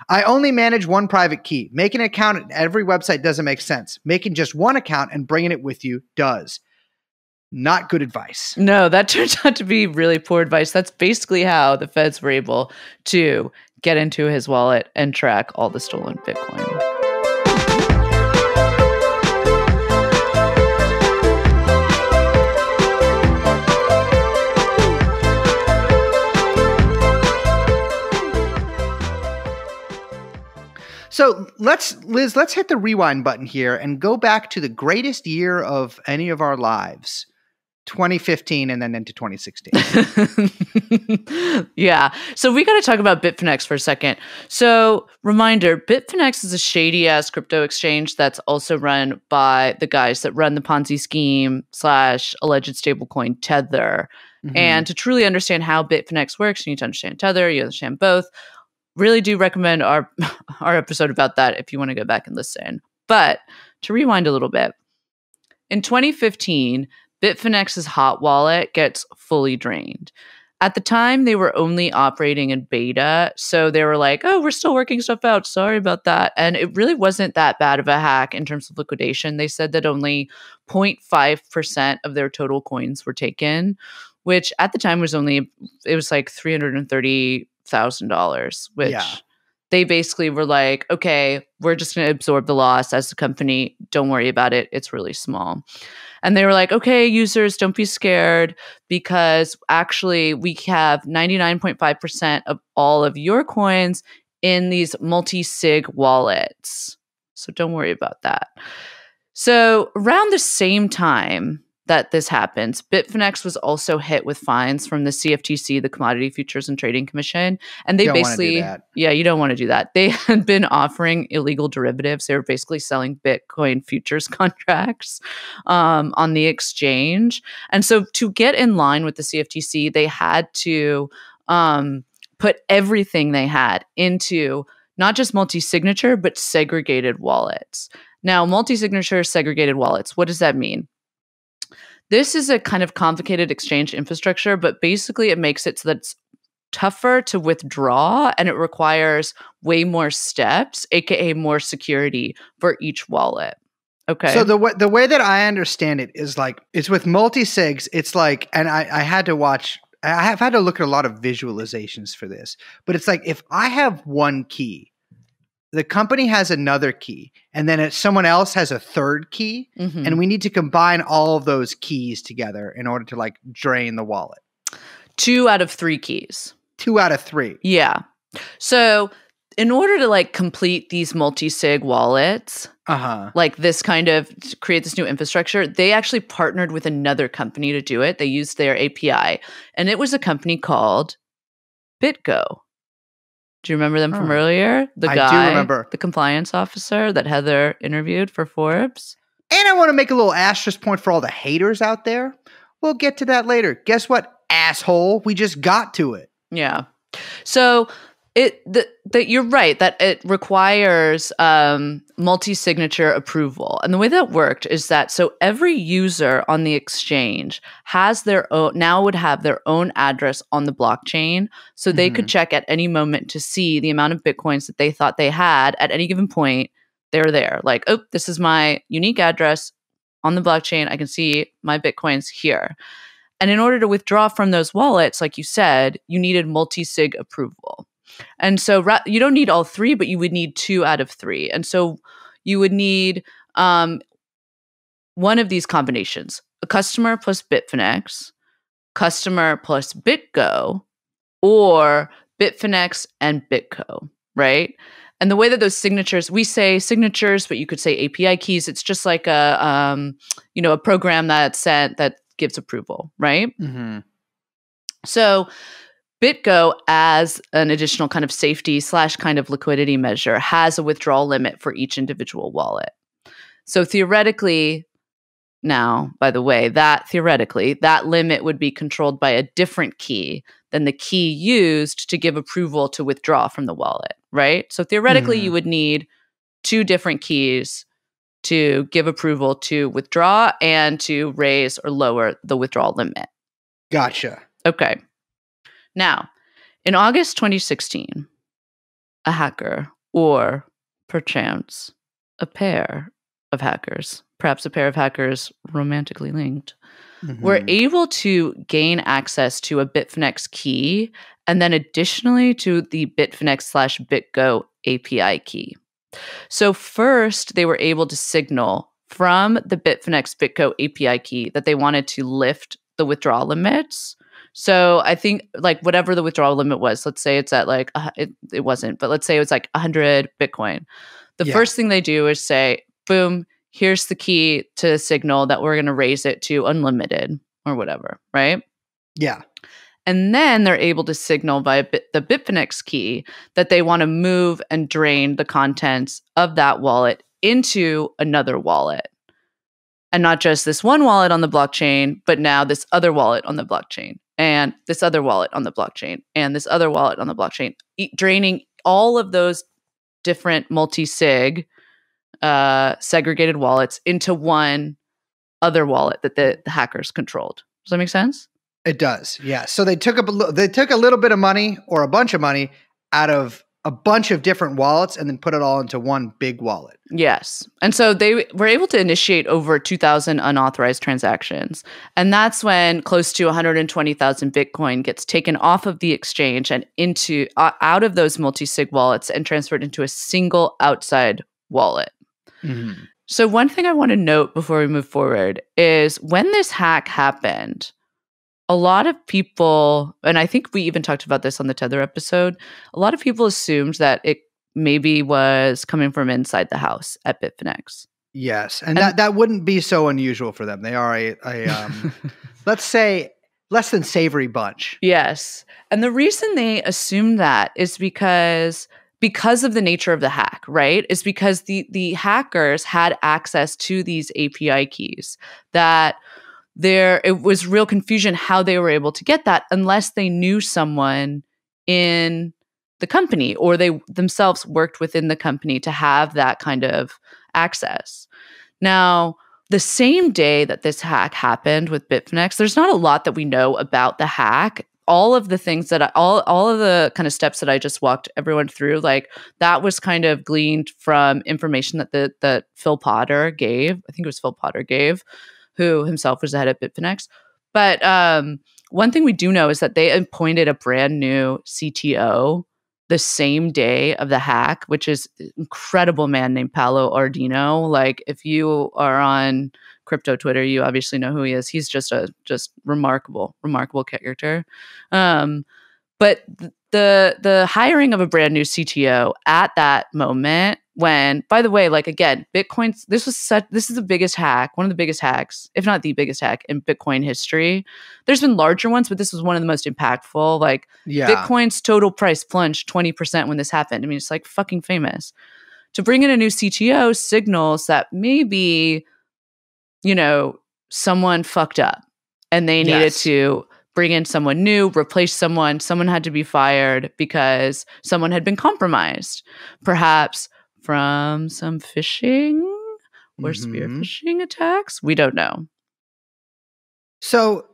I only manage one private key. Making an account at every website doesn't make sense. Making just one account and bringing it with you does. Not good advice." No, that turns out to be really poor advice. That's basically how the feds were able to get into his wallet and track all the stolen Bitcoin. So let's hit the rewind button here and go back to the greatest year of any of our lives, 2015, and then into 2016. Yeah. So we got to talk about Bitfinex for a second. So reminder, Bitfinex is a shady ass crypto exchange that's also run by the guys that run the Ponzi scheme / alleged stablecoin Tether. Mhm. And to truly understand how Bitfinex works, you need to understand Tether, you understand both. Really do recommend our episode about that if you want to go back and listen. But to rewind a little bit, in 2015, Bitfinex's hot wallet gets fully drained. At the time, they were only operating in beta, so they were like, "Oh, we're still working stuff out. Sorry about that." And it really wasn't that bad of a hack in terms of liquidation. They said that only 0.5% of their total coins were taken, which at the time was like $330,000, which Yeah. they basically were like, "Okay, we're just going to absorb the loss as a company. Don't worry about it. It's really small." And they were like, "Okay, users, don't be scared because actually we have 99.5% of all of your coins in these multi-sig wallets. So don't worry about that." So around the same time that this happens, Bitfinex was also hit with fines from the CFTC, the Commodity Futures and Trading Commission. And they Don't wanna do basically, that. yeah, you don't want to do that. They had been offering illegal derivatives. They were basically selling Bitcoin futures contracts on the exchange. And so to get in line with the CFTC, they had to put everything they had into not just multi-signature, but segregated wallets. Now, multi-signature segregated wallets, what does that mean? This is a kind of complicated exchange infrastructure, but basically it makes it so that it's tougher to withdraw and it requires way more steps, aka more security for each wallet. Okay. So the way that I understand it is like it's with multi-sigs. It's like, and I had to watch. I have had to look at a lot of visualizations for this, but it's like if I have one key, the company has another key, and then someone else has a third key, Mhm. and we need to combine all of those keys together in order to like drain the wallet. 2 out of 3 keys. 2 out of 3. Yeah. So in order to like complete these multi-sig wallets, like this kind of to create this new infrastructure, they actually partnered with another company to do it. They used their API, and it was a company called BitGo. Do you remember them from earlier? The I guy, do remember. the compliance officer that Heather interviewed for Forbes. And I want to make a little asterisk point for all the haters out there. We'll get to that later. Guess what, asshole? We just got to it. Yeah. So you're right that it requires multi-signature approval. And the way that worked is that so every user on the exchange has their own, now would have their own address on the blockchain. So they could check at any moment to see the amount of Bitcoins that they thought they had at any given point. They're there. Like, oh, this is my unique address on the blockchain. I can see my Bitcoins here. And in order to withdraw from those wallets, like you said, you needed multi-sig approval. And so you don't need all 3, but you would need 2 out of 3. And so you would need one of these combinations, a customer plus Bitfinex, customer plus BitGo, or Bitfinex and Bitco, right? And the way that those signatures, we say signatures, but you could say API keys. It's just like a program that's sent that gives approval, right? Mm-hmm. So BitGo, as an additional kind of safety / kind of liquidity measure, has a withdrawal limit for each individual wallet. So theoretically, now, by the way, that limit would be controlled by a different key than the key used to give approval to withdraw from the wallet, right? So theoretically, you would need 2 different keys to give approval to withdraw and to raise or lower the withdrawal limit. Gotcha. Okay. Now, in August 2016, a hacker, or perchance a pair of hackers, perhaps a pair of hackers romantically linked, were able to gain access to a Bitfinex key and then additionally to the Bitfinex / BitGo API key. So first, they were able to signal from the Bitfinex BitGo API key that they wanted to lift the withdrawal limits. So I think like whatever the withdrawal limit was, let's say it's at like, it wasn't, but let's say it was like 100 Bitcoin. The first thing they do is say, boom, here's the key to signal that we're going to raise it to unlimited or whatever, right? Yeah. And then they're able to signal via the Bitfinex key that they want to move and drain the contents of that wallet into another wallet. And not just this one wallet on the blockchain, but now this other wallet on the blockchain, and this other wallet on the blockchain, and this other wallet on the blockchain, draining all of those different multi-sig segregated wallets into one other wallet that the hackers controlled. Does that make sense? It does. Yeah. So they took a little bit of money or a bunch of money out of a bunch of different wallets and then put it all into one big wallet. Yes. And so they were able to initiate over 2,000 unauthorized transactions. And that's when close to 120,000 Bitcoin gets taken off of the exchange and into out of those multi-sig wallets and transferred into a single outside wallet. Mm-hmm. So one thing I want to note before we move forward is when this hack happened, a lot of people, and I think we even talked about this on the Tether episode, a lot of people assumed that it maybe was coming from inside the house at Bitfinex. Yes, and that wouldn't be so unusual for them. They are a let's say, less than savory bunch. Yes, and the reason they assumed that is because of the nature of the hack, right? Is because the hackers had access to these API keys that it was real confusion how they were able to get that unless they knew someone in the company or they themselves worked within the company to have that kind of access. Now, the same day that this hack happened with Bitfinex, there's not a lot that we know about the hack. All of the things that all of the kind of steps that I just walked everyone through, like that was kind of gleaned from information that Phil Potter gave. I think it was Phil Potter gave, who himself was the head at Bitfinex. But one thing we do know is that they appointed a brand new CTO the same day of the hack, which is an incredible man named Paolo Ardino. Like if you are on crypto Twitter, you obviously know who he is. He's just remarkable character. But the hiring of a brand new CTO at that moment, when, by the way, like again, Bitcoin, this is the biggest hack, one of the biggest hacks, if not the biggest hack in Bitcoin history. There's been larger ones, but this was one of the most impactful. Like Bitcoin's total price plunged 20% when this happened. I mean, it's like fucking famous. To bring in a new CTO signals that maybe, someone fucked up and they needed to bring in someone new, replace someone. Someone had to be fired because someone had been compromised, perhaps from some phishing or spear phishing attacks. We don't know. So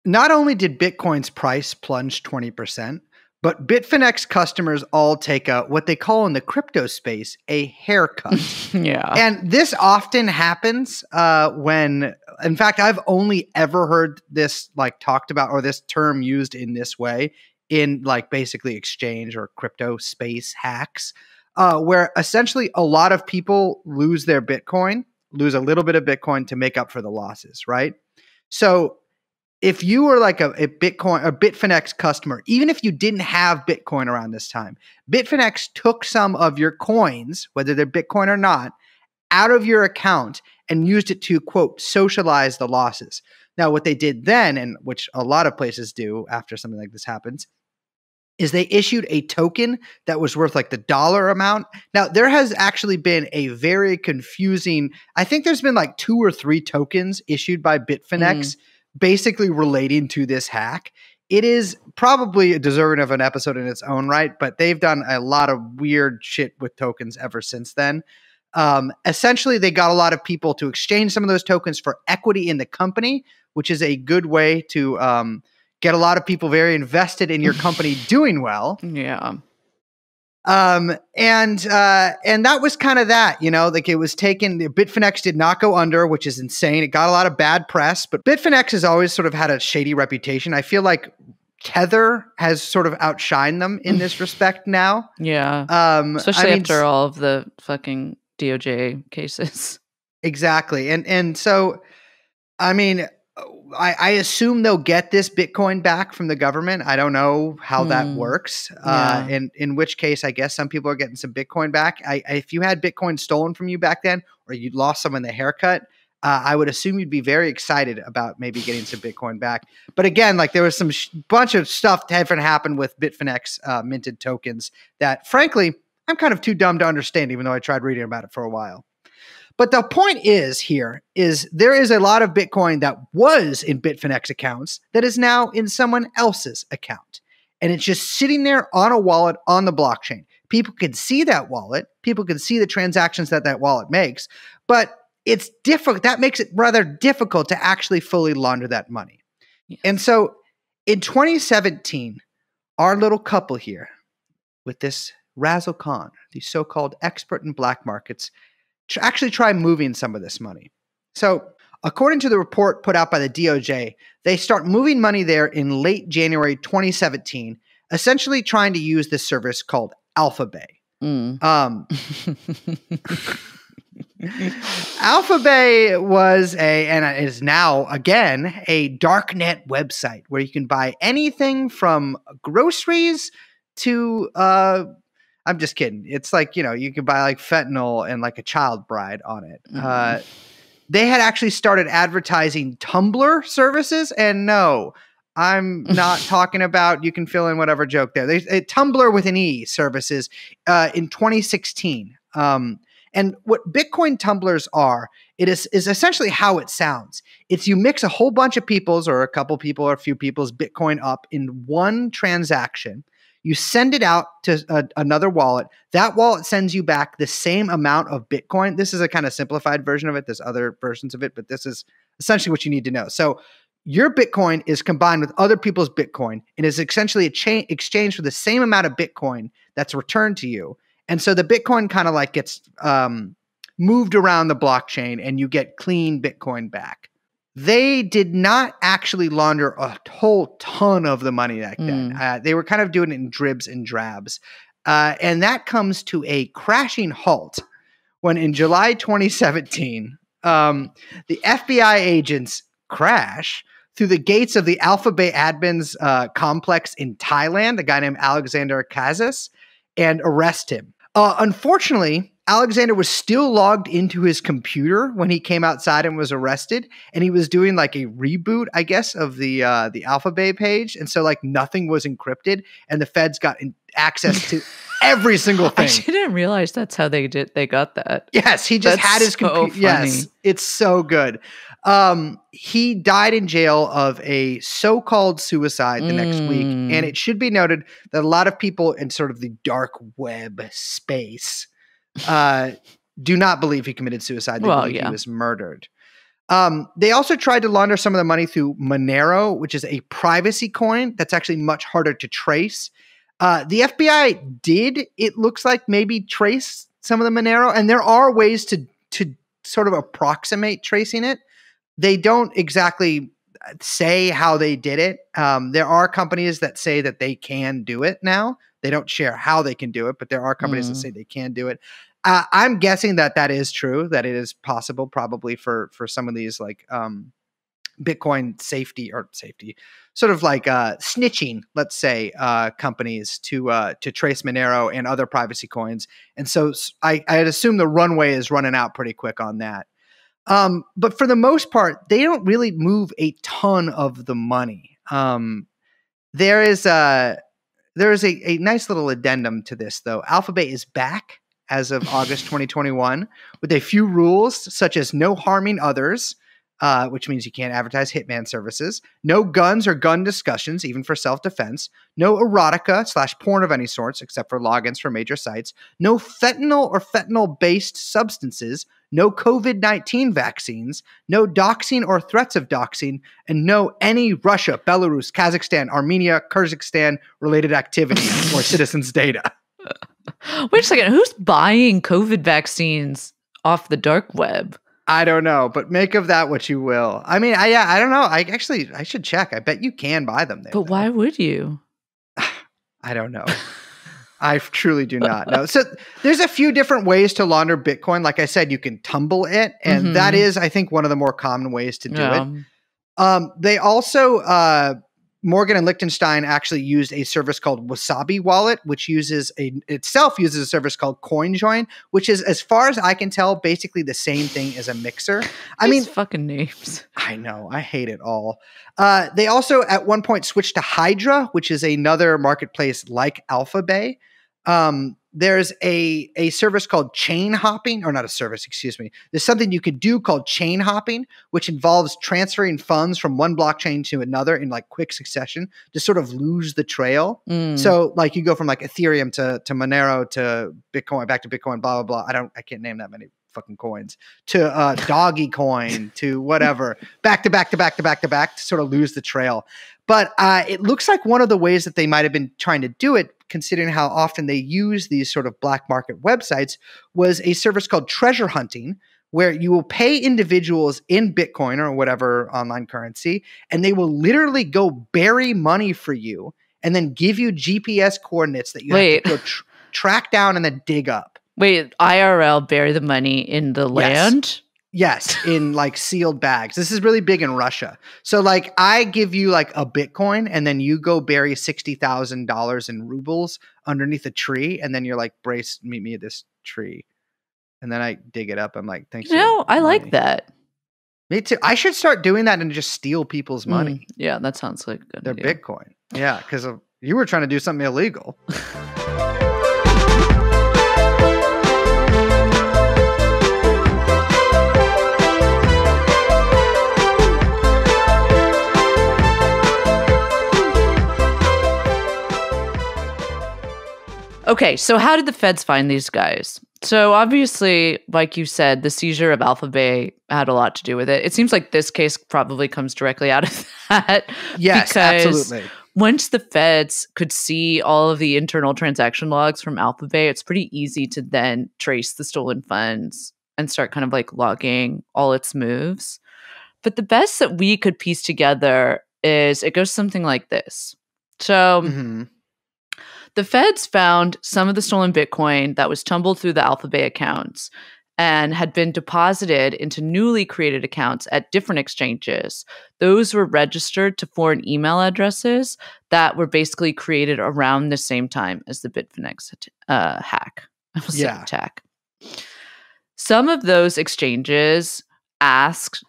not only did Bitcoin's price plunge 20%, but Bitfinex customers all take what they call in the crypto space a haircut. Yeah. And this often happens when, in fact, I've only ever heard this like talked about or this term used in this way in like basically exchange or crypto space hacks, where essentially a lot of people lose their Bitcoin, lose a little bit of Bitcoin to make up for the losses, right? So if you were like a Bitcoin or Bitfinex customer, even if you didn't have Bitcoin around this time, Bitfinex took some of your coins, whether they're Bitcoin or not, out of your account and used it to, quote, socialize the losses. Now, what they did then, and which a lot of places do after something like this happens, is they issued a token that was worth like the dollar amount. Now, there has actually been a very confusing, I think there's been like 2 or 3 tokens issued by Bitfinex basically relating to this hack. It is probably deserving of an episode in its own right, but they've done a lot of weird shit with tokens ever since then. Essentially, they got a lot of people to exchange some of those tokens for equity in the company, which is a good way to get a lot of people very invested in your company doing well. Yeah. And that was kind of that, like it was taken. Bitfinex did not go under, which is insane. It got a lot of bad press, but Bitfinex has always sort of had a shady reputation. I feel like Tether has sort of outshined them in this respect now. Yeah. Especially after all of the fucking DOJ cases. Exactly. And so, I mean, I assume they'll get this Bitcoin back from the government. I don't know how that works. And in which case, I guess some people are getting some Bitcoin back. If you had Bitcoin stolen from you back then, or you lost some in the haircut, I would assume you'd be very excited about maybe getting some Bitcoin back. But again, like there was some bunch of stuff that happened with Bitfinex minted tokens that, frankly, I'm kind of too dumb to understand, even though I tried reading about it for a while. But the point is there is a lot of Bitcoin that was in Bitfinex accounts that is now in someone else's account. And it's just sitting there on a wallet on the blockchain. People can see that wallet. People can see the transactions that wallet makes. But it's difficult. That makes it rather difficult to actually fully launder that money. Yes. And so in 2017, our little couple here with this Razzlekhan, the so-called expert in black markets, actually try moving some of this money. So according to the report put out by the DOJ, they start moving money there in late January 2017, essentially trying to use this service called Alphabay. Alphabay was and is now, again, a darknet website where you can buy anything from groceries to I'm just kidding. It's like, you can buy like fentanyl and like a child bride on it. They had actually started advertising Tumblr services. And no, I'm not talking about, you can fill in whatever joke there. There's a Tumblr with an E services in 2016. And what Bitcoin tumblers are, it is essentially how it sounds. It's you mix a whole bunch of people's or a couple people or a few people's Bitcoin up in one transaction. You send it out to another wallet. That wallet sends you back the same amount of Bitcoin. This is a kind of simplified version of it. There's other versions of it, but this is essentially what you need to know. So your Bitcoin is combined with other people's Bitcoin and is essentially exchanged for the same amount of Bitcoin that's returned to you. And so the Bitcoin kind of like gets moved around the blockchain and you get clean Bitcoin back. They did not actually launder a whole ton of the money back then. They were kind of doing it in dribs and drabs. And that comes to a crashing halt when in July 2017, the FBI agents crash through the gates of the Alphabay admins complex in Thailand, a guy named Alexander Kazas, and arrest him. Unfortunately, Alexander was still logged into his computer when he came outside and was arrested, and he was doing like a reboot, I guess, of the Alphabay page, and so like nothing was encrypted, and the feds got access to every single thing. I didn't realize that's how they got that. Yes, he just had his computer. Yes, it's so good. He died in jail of a so-called suicide the next week, and it should be noted that a lot of people in sort of the dark web space do not believe he committed suicide. They believe he was murdered. They also tried to launder some of the money through Monero, which is a privacy coin that's actually much harder to trace. The FBI did, it looks like, maybe trace some of the Monero, and there are ways to sort of approximate tracing it. They don't exactly say how they did it. There are companies that say that they can do it now. They don't share how they can do it, but there are companies that say they can do it. I'm guessing that is true, that it is possible probably for some of these like Bitcoin safety, sort of like snitching, let's say, companies to trace Monero and other privacy coins. And so I'd assume the runway is running out pretty quick on that. But for the most part, they don't really move a ton of the money. There is a nice little addendum to this, though. Alphabet is back as of August 2021 with a few rules, such as no harming others, which means you can't advertise hitman services, no guns or gun discussions, even for self-defense, no erotica / porn of any sorts, except for logins for major sites, no fentanyl or fentanyl-based substances, no COVID-19 vaccines, no doxing or threats of doxing, and no any Russia, Belarus, Kazakhstan, Armenia, Kyrgyzstan related activity or citizens' data. Wait a second. Who's buying COVID vaccines off the dark web? I don't know, but make of that what you will. I mean, I don't know. I should check. I bet you can buy them there. But why would you? I don't know. I truly do not know. So there's a few different ways to launder Bitcoin. Like I said, you can tumble it, and that is, I think, one of the more common ways to do it. They also, Morgan and Lichtenstein actually used a service called Wasabi Wallet, which uses a service called CoinJoin, which is, as far as I can tell, basically the same thing as a mixer. I mean, fucking names. I know. I hate it all. They also at one point switched to Hydra, which is another marketplace like Alphabet. There's a service called chain hopping, or not a service, excuse me. There's something you could do called chain hopping, which involves transferring funds from one blockchain to another in like quick succession to sort of lose the trail. So like you go from like Ethereum to Monero to Bitcoin, back to Bitcoin, blah, blah, blah. I can't name that many fucking coins, to Doggy Coin, to whatever, back to sort of lose the trail. But it looks like one of the ways that they might have been trying to do it, considering how often they use these sort of black market websites, was a service called treasure hunting, where you will pay individuals in Bitcoin or whatever online currency, and they will literally go bury money for you and then give you GPS coordinates that you have to go track down and then dig up. Wait, IRL bury the money in the land? Yes, in like sealed bags. This is really big in Russia. So like I give you like a Bitcoin and then you go bury $60,000 in rubles underneath a tree. And then you're like, Brace, meet me at this tree. And then I dig it up. I'm like, thanks. No, I like that. Me too. I should start doing that and just steal people's money. Yeah, that sounds like a good their idea. Bitcoin. Yeah, because you were trying to do something illegal. Okay, so how did the feds find these guys? So obviously, like you said, the seizure of Alphabet had a lot to do with it. It seems like this case probably comes directly out of that. Yes, absolutely. Once the feds could see all of the internal transaction logs from Alphabet, it's pretty easy to then trace the stolen funds and start kind of like logging all its moves. But the best that we could piece together is it goes something like this. So the feds found some of the stolen Bitcoin that was tumbled through the Alphabet accounts and had been deposited into newly created accounts at different exchanges. Those were registered to foreign email addresses that were basically created around the same time as the Bitfinex hack. I was saying attack. Some of those exchanges asked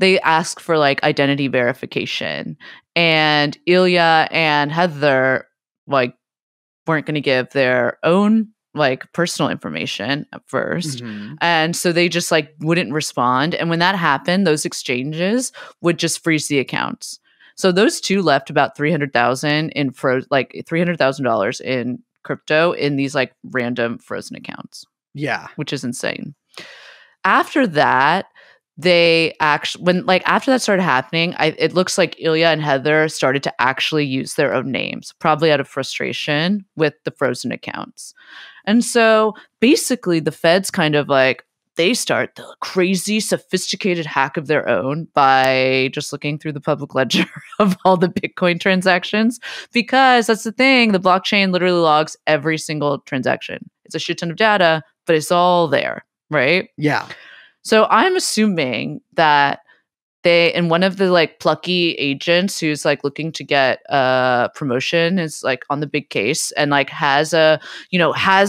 for like identity verification, and Ilya and Heather like weren't going to give their own like personal information at first. And so they just like wouldn't respond. And when that happened, those exchanges would just freeze the accounts. So those two left about $300,000 in $300,000 in crypto in these like random frozen accounts. Yeah. Which is insane. After that, after that started happening, it looks like Ilya and Heather started to actually use their own names, probably out of frustration with the frozen accounts. And so basically the feds kind of like, they start the crazy sophisticated hack of their own by just looking through the public ledger of all the Bitcoin transactions, because that's the thing, the blockchain literally logs every single transaction. It's a shit ton of data, but it's all there, right? Yeah. So I'm assuming that and one of the like plucky agents who's like looking to get a promotion is like on the big case and like has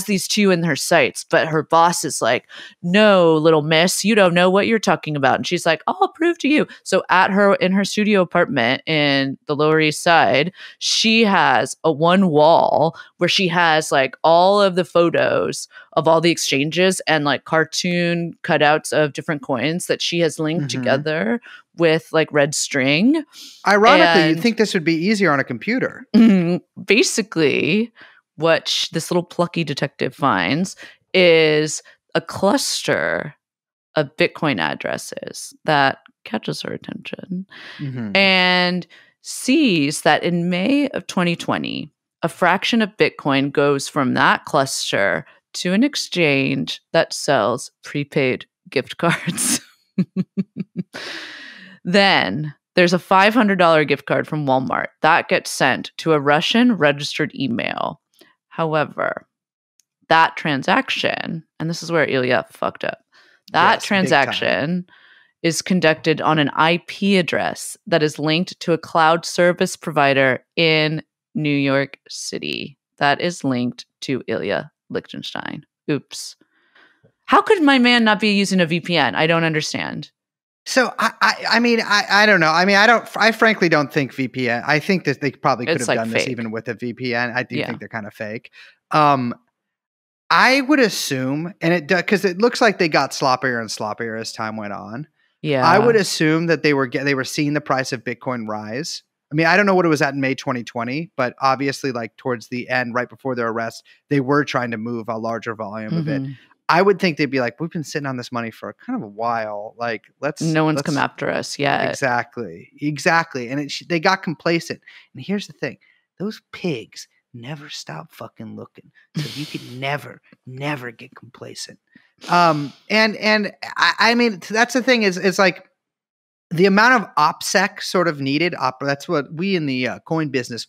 these two in her sights, but her boss is like, no, little miss, you don't know what you're talking about. And she's like, I'll prove to you. So in her studio apartment in the Lower East Side, she has a one wall where she has like all of the photos of all the exchanges and like cartoon cutouts of different coins that she has linked together with like red string. Ironically, you'd think this would be easier on a computer. Basically, what this little plucky detective finds is a cluster of Bitcoin addresses that catches her attention and sees that in May of 2020, a fraction of Bitcoin goes from that cluster to an exchange that sells prepaid gift cards. Then there's a $500 gift card from Walmart that gets sent to a Russian registered email. However, that transaction, and this is where Ilya fucked up, that transaction is conducted on an IP address that is linked to a cloud service provider in New York City that is linked to Ilya Lichtenstein. Oops. How could my man not be using a VPN? I don't understand. So I mean, I don't know. I mean, I frankly don't think VPN. I think that they probably could have done this even with a VPN. I do think they're kind of fake. I would assume, and it does, because it looks like they got sloppier and sloppier as time went on. Yeah, I would assume that they were seeing the price of Bitcoin rise. I mean, I don't know what it was at in May 2020, but obviously, like towards the end, right before their arrest, they were trying to move a larger volume of it. I would think they'd be like, we've been sitting on this money for kind of a while. Like, no one's come after us yet. Exactly. And they got complacent. And here's the thing: those pigs never stop fucking looking. So you could never get complacent. And I mean, that's the thing is like the amount of OPSEC sort of needed. That's what we in the coin business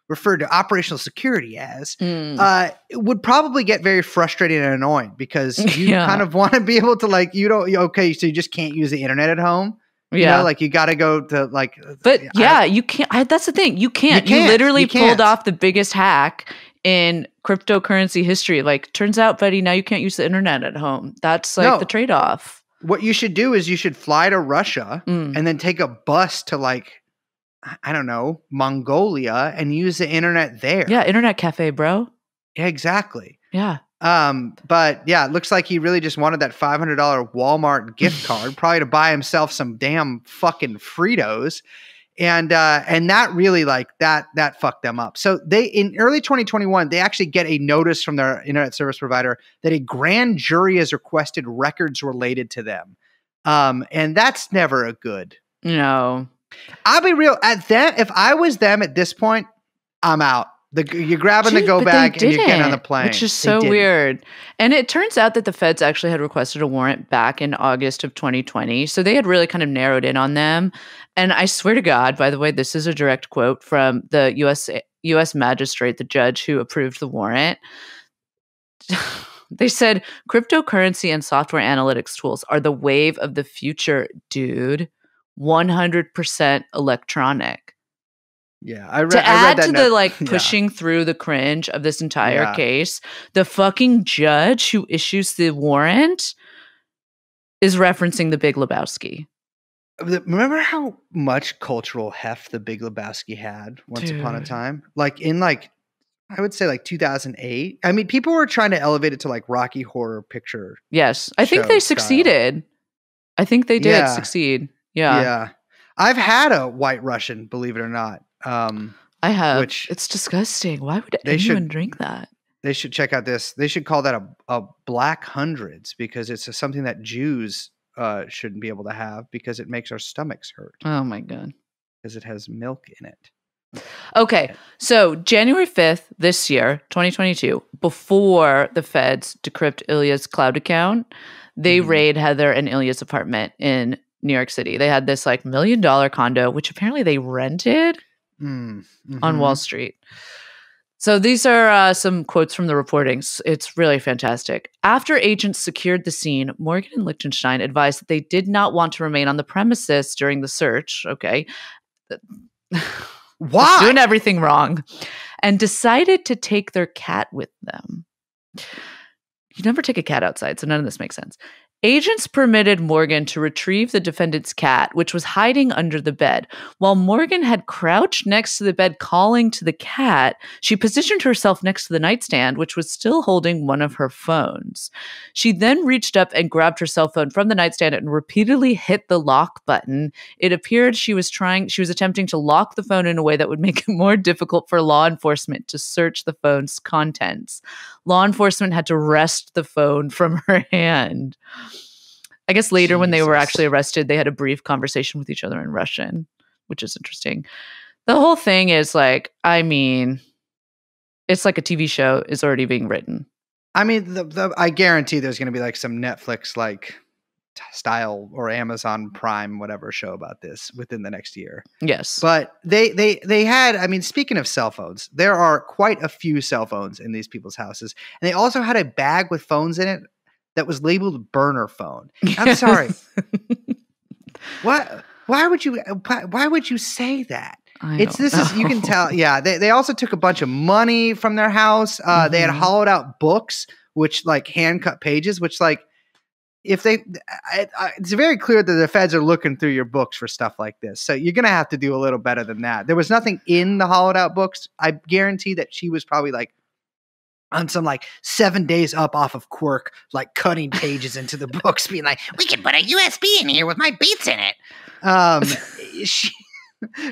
refer to operational security as, it would probably get very frustrating and annoying because you kind of want to be able to like, so you just can't use the internet at home. You know, like you got to go to like, but you can't, that's the thing. You can't, you literally pulled off the biggest hack in cryptocurrency history. Like, turns out, buddy, now you can't use the internet at home. That's like the trade-off. What you should do is you should fly to Russia and then take a bus to like, I don't know, Mongolia and use the internet there. Yeah, internet cafe, bro. Yeah, exactly. Yeah. But yeah, it looks like he really just wanted that $500 Walmart gift card, probably to buy himself some damn fucking Fritos. And that really like that fucked them up. So they, in early 2021, they actually get a notice from their internet service provider that a grand jury has requested records related to them. And that's never a good. No. I'll be real. If I was them at this point, I'm out. You're grabbing the go bag and you're getting on the plane. Which is so weird. And it turns out that the feds actually had requested a warrant back in August of 2020. So they had really kind of narrowed in on them. And I swear to God, by the way, this is a direct quote from the U.S. magistrate, the judge who approved the warrant. They said, cryptocurrency and software analytics tools are the wave of the future, dude. 100% electronic. Yeah, I read that to the like pushing through the cringe of this entire case, the fucking judge who issues the warrant is referencing The Big Lebowski. Remember how much cultural heft The Big Lebowski had once upon a time? Like in like, I would say like 2008. I mean, people were trying to elevate it to like Rocky Horror Picture. Yes, I think they succeeded. I think they did succeed. Yeah. I've had a White Russian, believe it or not. I have. It's disgusting. Why would anyone drink that? They should check out this. They should call that a Black Hundreds because it's something that Jews shouldn't be able to have because it makes our stomachs hurt. Oh my God. Because it has milk in it. Okay. So January 5th this year, 2022, before the feds decrypt Ilya's cloud account, they raid Heather and Ilya's apartment in New York City. They had this like $1 million condo, which apparently they rented on Wall Street. So these are some quotes from the reportings. It's really fantastic. After agents secured the scene, Morgan and Lichtenstein advised that they did not want to remain on the premises during the search. Okay. Why? Just doing everything wrong. And decided to take their cat with them. You never take a cat outside, so none of this makes sense. Agents permitted Morgan to retrieve the defendant's cat, which was hiding under the bed. While Morgan had crouched next to the bed calling to the cat, she positioned herself next to the nightstand, which was still holding one of her phones. She then reached up and grabbed her cell phone from the nightstand and repeatedly hit the lock button. It appeared she was attempting to lock the phone in a way that would make it more difficult for law enforcement to search the phone's contents. Law enforcement had to wrest the phone from her hand. I guess later when they were actually arrested, they had a brief conversation with each other in Russian, which is interesting. The whole thing is like, I mean, it's like a TV show is already being written. I mean, I guarantee there's going to be like some Netflix like style or Amazon Prime, whatever show about this within the next year. Yes. But they had, I mean, speaking of cell phones, there are quite a few cell phones in these people's houses. And they also had a bag with phones in it that was labeled burner phone. I'm sorry. Why would you say that? You can tell. Yeah. They also took a bunch of money from their house. They had hollowed out books, which like hand cut pages, which like, it's very clear that the feds are looking through your books for stuff like this. So you're going to have to do a little better than that. There was nothing in the hollowed out books. I guarantee that she was probably like on some like 7 days up off of Quirk, like cutting pages into the books, being like, We can put a USB in here with my beats in it.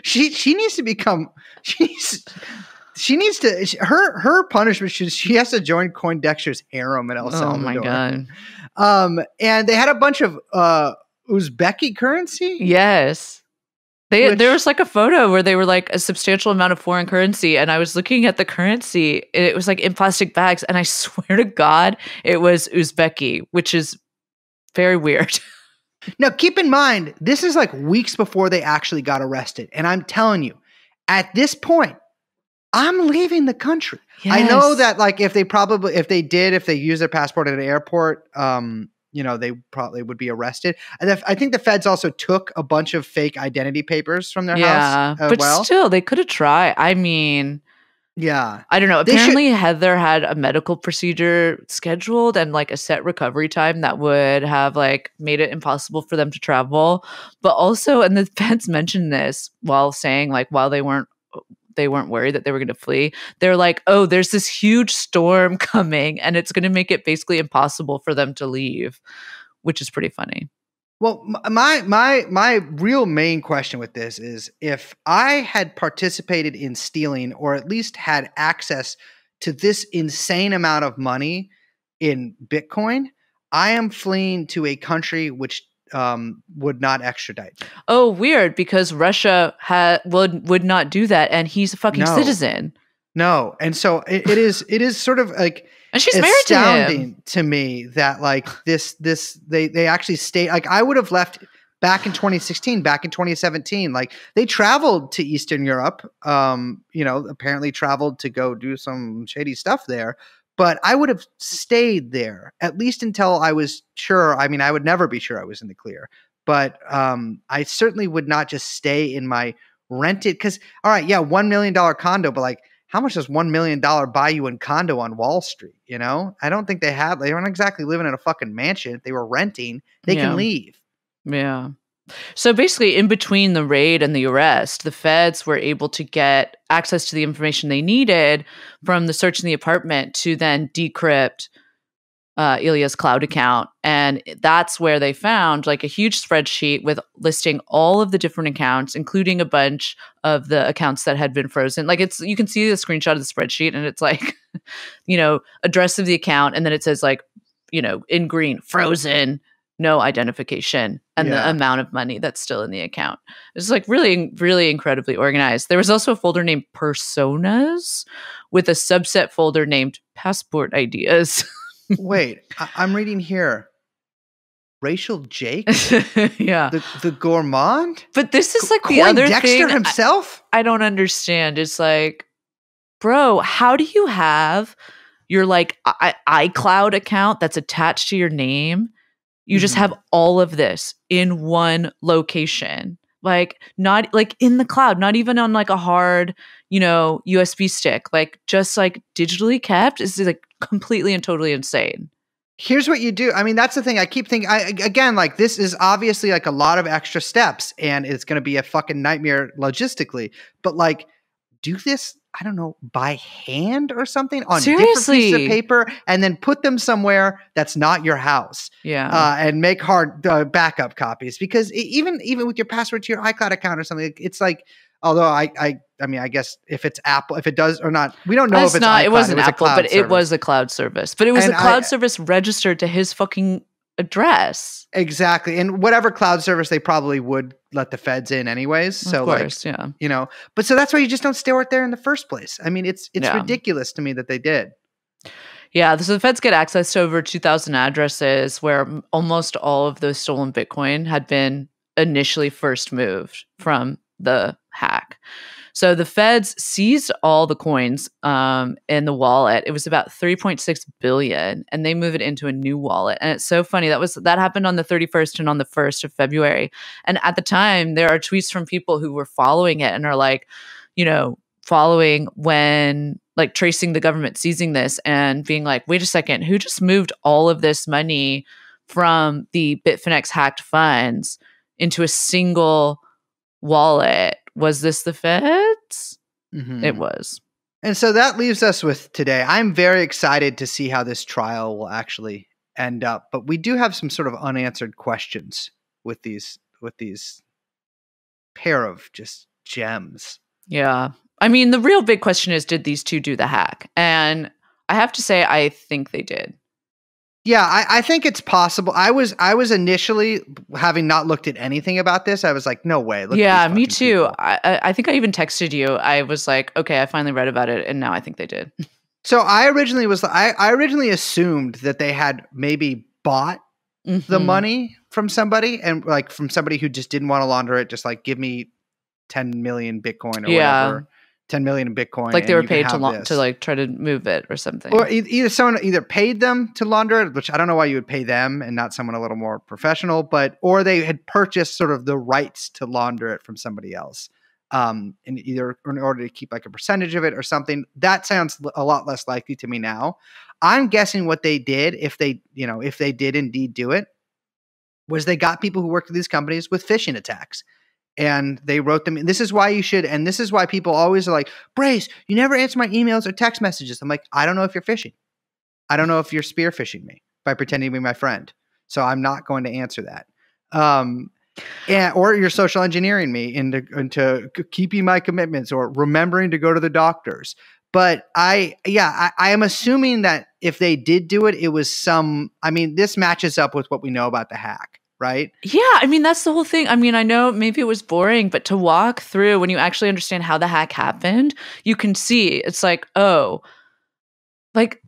She needs to become, her punishment is she has to join Coindexter's harem in El Salvador. Oh my God. And they had a bunch of Uzbeki currency. Yes. There was like a photo where they were like a substantial amount of foreign currency, and I was looking at the currency. It was like in plastic bags, and I swear to God, it was Uzbeki, which is very weird. Now, keep in mind, this is like weeks before they actually got arrested, and I'm telling you, at this point, I'm leaving the country. Yes. I know that like if they use their passport at an airport, they probably would be arrested. And I think the feds also took a bunch of fake identity papers from their house. But still, they could have tried. I mean, yeah, I don't know. Apparently, Heather had a medical procedure scheduled and like a set recovery time that would have like made it impossible for them to travel. But also, and the feds mentioned this while saying like while they weren't worried that they were going to flee. They're like, oh, there's this huge storm coming and it's going to make it basically impossible for them to leave, which is pretty funny. Well, my real main question with this is if I had participated in stealing or at least had access to this insane amount of money in Bitcoin, I am fleeing to a country which would not extradite. Oh, weird, because Russia would not do that, and he's a fucking citizen. No, and so it is sort of like, and she's married to him. Astounding to me that like they actually stayed. Like I would have left back in 2016, back in 2017. Like they traveled to Eastern Europe. Apparently traveled to go do some shady stuff there. But I would have stayed there at least until I was sure. I mean, I would never be sure I was in the clear. But I certainly would not just stay in my rented. Because, all right, yeah, $1 million condo. But like, how much does $1 million buy you in condo on Wall Street? You know, I don't think they weren't exactly living in a fucking mansion. If they were renting, they can leave. Yeah. So basically, in between the raid and the arrest, the feds were able to get access to the information they needed from the search in the apartment to then decrypt Ilya's cloud account. And that's where they found like a huge spreadsheet with listing all of the different accounts, including a bunch of the accounts that had been frozen. Like you can see the screenshot of the spreadsheet and it's like, address of the account. And then it says like, in green, frozen, no identification, and the amount of money that's still in the account. It's like really, really incredibly organized. There was also a folder named Personas with a subset folder named Passport Ideas. Wait, I'm reading here. Racial Jake? Yeah. The gourmand? But this is like the other Dexter thing himself? I don't understand. It's like, bro, how do you have your like iCloud account that's attached to your name? You just have all of this in one location. Like not like in the cloud, not even on like a hard, USB stick, like just like digitally kept is like completely and totally insane. Here's what you do. I mean, that's the thing. I keep thinking, again, like this is obviously like a lot of extra steps and it's going to be a fucking nightmare logistically, but like do this, I don't know, by hand or something on different pieces of paper and then put them somewhere that's not your house. Yeah. And make hard backup copies because even with your password to your iCloud account or something, it's like, although I mean, I guess if it's Apple, if it does or not, we don't know if it's not. It wasn't Apple, but it was a cloud service. But it was a cloud service registered to his fucking address. Exactly. And whatever cloud service, they probably would let the feds in anyways. So of course, yeah. But so that's why you just don't store it there in the first place. I mean, it's ridiculous to me that they did. Yeah, so the feds get access to over 2,000 addresses where almost all of those stolen Bitcoin had been initially first moved from the hack. So the feds seized all the coins in the wallet. It was about 3.6 billion, and they move it into a new wallet. And it's so funny that happened on the 31st and on the 1st of February. And at the time, there are tweets from people who were following it and are like, following when like tracing the government seizing this and being like, wait a second, who just moved all of this money from the Bitfinex hacked funds into a single wallet? Was this the feds? It was. And so that leaves us with today. I'm very excited to see how this trial will actually end up, but we do have some sort of unanswered questions with these pair of just gems. Yeah. I mean, the real big question is, did these two do the hack? And I have to say, I think they did. Yeah, I think it's possible. I was initially, having not looked at anything about this, I was like, no way. Yeah, me too. I think I even texted you. I was like, okay, I finally read about it, and now I think they did. So I originally assumed that they had maybe bought the money from somebody, and like from somebody who just didn't want to launder it, just like give me 10 million Bitcoin or whatever. 10 million in Bitcoin. Like they were paid to like try to move it or something. Or either someone paid them to launder it, which I don't know why you would pay them and not someone a little more professional, or they had purchased sort of the rights to launder it from somebody else. In order to keep like a percentage of it or something. That sounds a lot less likely to me now. I'm guessing what they did, if they did indeed do it, was they got people who worked at these companies with phishing attacks. And they wrote them. This is why you should. And this is why people always are like, Brace, you never answer my emails or text messages. I'm like, I don't know if you're phishing. I don't know if you're spear phishing me by pretending to be my friend. So I'm not going to answer that. Or you're social engineering me into keeping my commitments or remembering to go to the doctors. But I am assuming that if they did do it, it was this matches up with what we know about the hack. Right? Yeah. I mean, that's the whole thing. I mean, I know maybe it was boring, but to walk through when you actually understand how the hack happened, you can see it's like, oh, like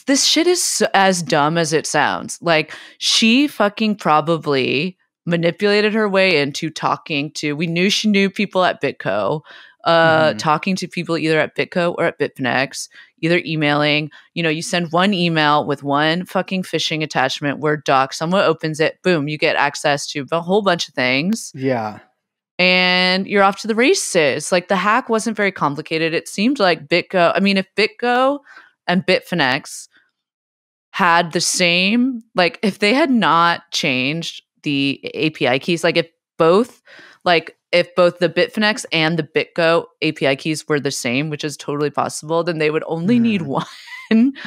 this shit is as dumb as it sounds. Like she fucking probably manipulated her way into we knew she knew people at Bitco, talking to people either at Bitco or at Bitfinex, either emailing, you send one email with one fucking phishing attachment, Word doc, someone opens it, boom, you get access to a whole bunch of things. Yeah. And you're off to the races. Like the hack wasn't very complicated. It seemed like Bitco, I mean, if Bitco and Bitfinex had the same, like if they had not changed the API keys, like if both the Bitfinex and the Bitco API keys were the same, which is totally possible, then they would only need one.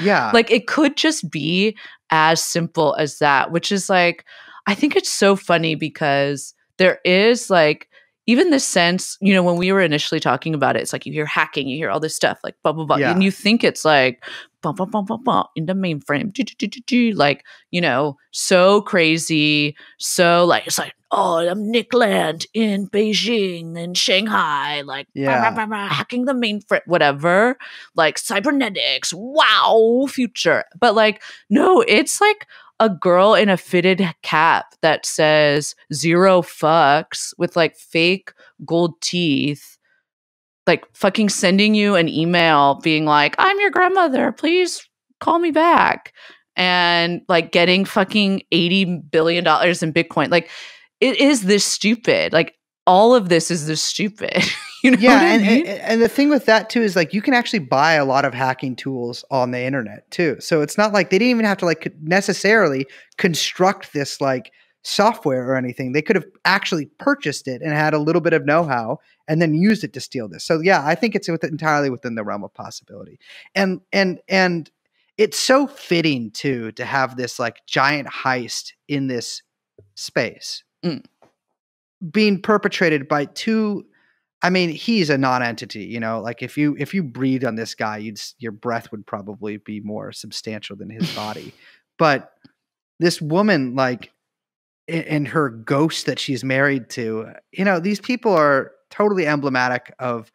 Yeah. Like it could just be as simple as that, which is like, I think it's so funny because there is like, even this sense, when we were initially talking about it, it's like you hear hacking, you hear all this stuff, like blah, blah, blah. Yeah. And you think it's like, bum, bum, bum, bum, bum, in the mainframe, like, so crazy. So like, it's like, oh, I'm Nick Land in Beijing and Shanghai, like hacking the mainframe, whatever, like cybernetics, wow, future. But like, no, it's like a girl in a fitted cap that says 0 fucks with like fake gold teeth like fucking sending you an email being like, I'm your grandmother, please call me back. And like getting fucking $80 billion in Bitcoin. Like it is this stupid. Like all of this is this stupid. You know what I mean? And the thing with that too is like you can actually buy a lot of hacking tools on the internet too. So it's not like they didn't even have to like necessarily construct this like software or anything. They could have actually purchased it and had a little bit of know-how and then used it to steal this. So yeah, I think it's entirely within the realm of possibility. And it's so fitting too to have this like giant heist in this space being perpetrated by two. I mean, he's a non-entity, you know, like if you breathe on this guy, your breath would probably be more substantial than his body. But this woman, like, and her ghost that she's married to, you know, these people are totally emblematic of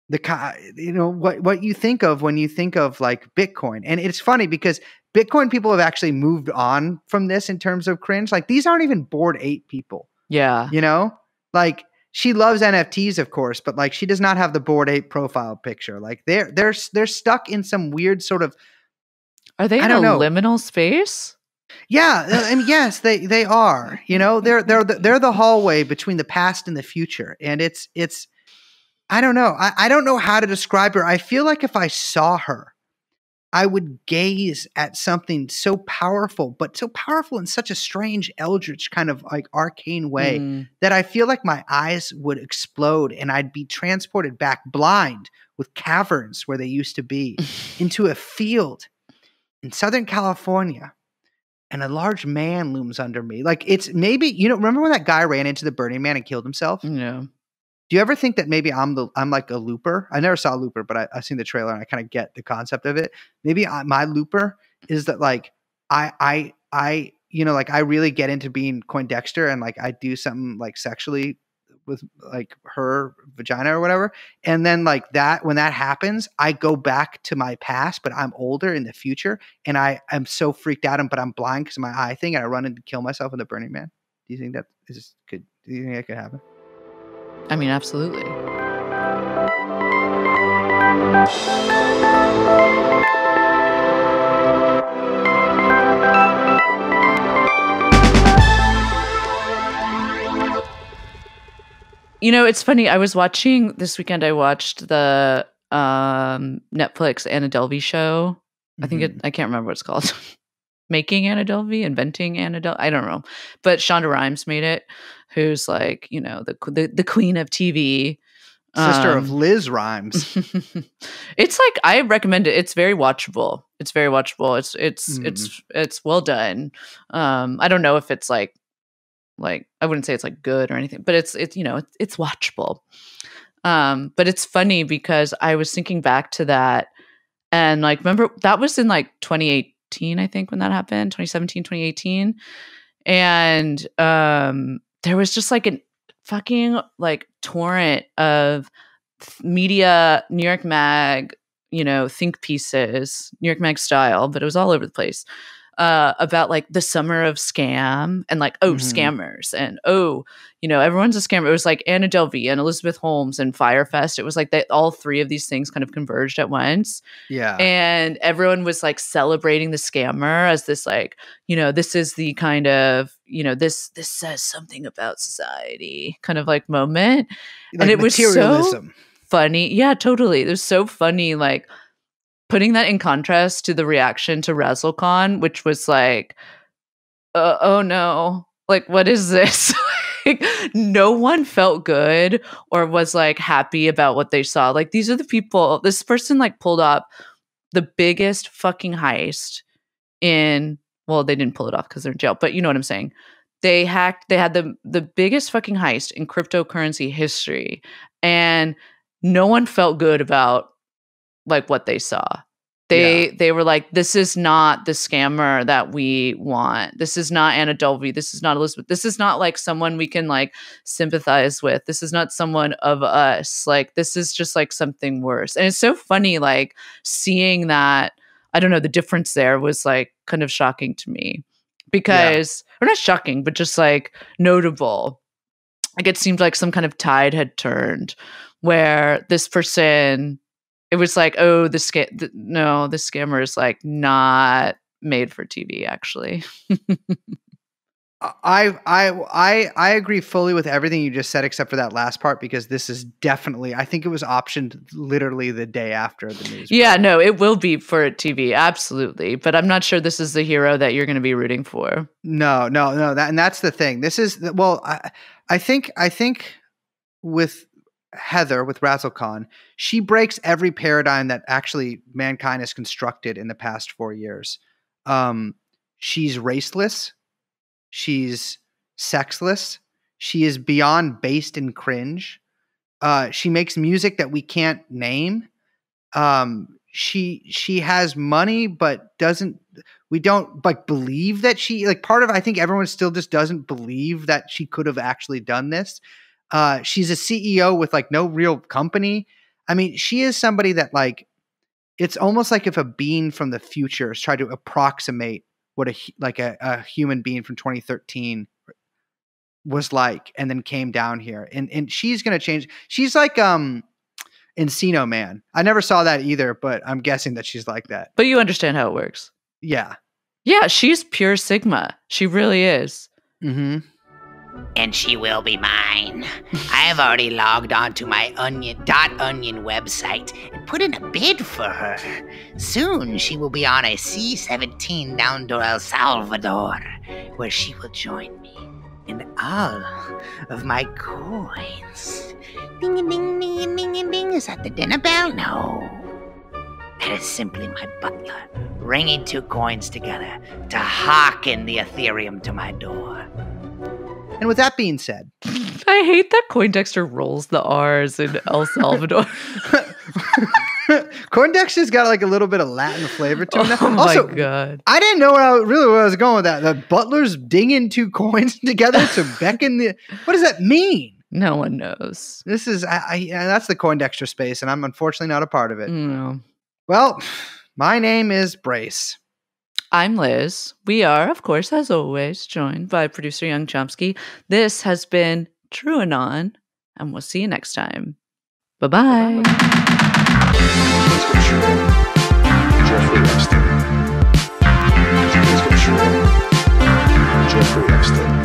what you think of when you think of like Bitcoin. And it's funny because Bitcoin people have actually moved on from this in terms of cringe. Like these aren't even Bored Ape people. Yeah. You know, like she loves NFTs, of course, but like she does not have the Bored Ape profile picture. Like they're stuck in some weird sort of. Are they in a liminal space? Yeah, and yes, they are. You know, they're the hallway between the past and the future, and it's. I don't know. I don't know how to describe her. I feel like if I saw her, I would gaze at something so powerful, but so powerful in such a strange, eldritch kind of like arcane way that I feel like my eyes would explode and I'd be transported back blind with caverns where they used to be into a field in Southern California. And a large man looms under me. Like it's maybe, you know, remember when that guy ran into the Burning Man and killed himself? Yeah. Do you ever think that maybe I'm like a looper? I never saw a looper, but I've seen the trailer and I kind of get the concept of it. Maybe my looper is that like I you know, like I really get into being Poindexter and like I do something like sexually with like her vagina or whatever. And then like that, when that happens, I go back to my past, but I'm older in the future. And I'm so freaked out, but I'm blind because of my eye thing. And I run and kill myself in the Burning Man. Do you think that is good? Do you think that could happen? I mean, absolutely. You know, it's funny. I was watching this weekend. I watched the Netflix Anna Delvey show. I think I can't remember what it's called. Making Anna Delvey, Inventing Anna Delvey. I don't know, but Shonda Rhimes made it. Who's like, you know, the queen of TV, sister of Liz Rhymes. It's like I recommend it. It's very watchable. It's well done. I don't know if it's like I wouldn't say it's like good or anything, but it's you know it's watchable. But it's funny because I was thinking back to that and like remember that was in like 2018, I think, when that happened, 2017, 2018, and there was just like a fucking like torrent of media, New York Mag, you know, think pieces, New York Mag style, but it was all over the place about like the summer of scam and like, scammers and you know, everyone's a scammer. It was like Anna Delvey and Elizabeth Holmes and Firefest. It was like all three of these things kind of converged at once. Yeah. And everyone was like celebrating the scammer as this like, you know, this is the kind of, you know, this says something about society kind of like moment. Like and it was materialism. so funny. Yeah, totally. It was so funny. Like putting that in contrast to the reaction to Razzlekhan, which was like, oh no, like, what is this? Like, no one felt good or was like happy about what they saw. Like, these are the people, this person like pulled up the biggest fucking heist well, they didn't pull it off because they're in jail, but you know what I'm saying? They had the biggest fucking heist in cryptocurrency history, and no one felt good about like what they saw. They were like, this is not the scammer that we want. This is not Anna Delvey. This is not Elizabeth. This is not like someone we can like sympathize with. This is not someone of us. Like, this is just like something worse. And it's so funny, like seeing that, I don't know, the difference there was like kind of shocking to me because, or not shocking, but just like notable. like it seemed like some kind of tide had turned where this person, it was like, oh, the scammer is like not made for TV, actually. I agree fully with everything you just said, except for that last part, because this is definitely, I think it was optioned literally the day after the news. Yeah, no, it will be for TV, absolutely. But I'm not sure this is the hero that you're going to be rooting for. No. That's the thing. This is, well, I think with Heather, with Razzlekhan, she breaks every paradigm that actually mankind has constructed in the past 4 years. She's raceless. She's sexless. She is beyond based and cringe. She makes music that we can't name. She has money, but we don't like believe that she, like, part of, I think everyone still just doesn't believe that she could have actually done this. She's a CEO with like no real company. I mean, she is somebody that, like, it's almost like if a being from the future tried to approximate what a human being from 2013 was like, and then came down here, and she's going to change. She's like Encino Man. I never saw that either, but I'm guessing that she's like that. But you understand how it works. Yeah. Yeah, she's pure Sigma. She really is. Mm-hmm. And she will be mine. I have already logged on to my Onion website and put in a bid for her. Soon she will be on a C-17 down to El Salvador, where she will join me in all of my coins. Ding-a-ding-ding-a-ding-a-ding. Is that the dinner bell? No. That is simply my butler ringing 2 coins together to hearken the Ethereum to my door. And with that being said, I hate that Poindexter rolls the R's in El Salvador. Poindexter's got like a little bit of Latin flavor to him. Oh Also, my God. I didn't know where I was going with that. The butler's dinging 2 coins together to beckon the. What does that mean? No one knows. This is that's the Poindexter space, and I'm unfortunately not a part of it. No. Well, my name is Brace. I'm Liz. We are, of course, as always, joined by producer Young Chomsky. This has been TrueAnon, and we'll see you next time. Bye-bye. Jeffrey Epstein. Jeffrey Epstein.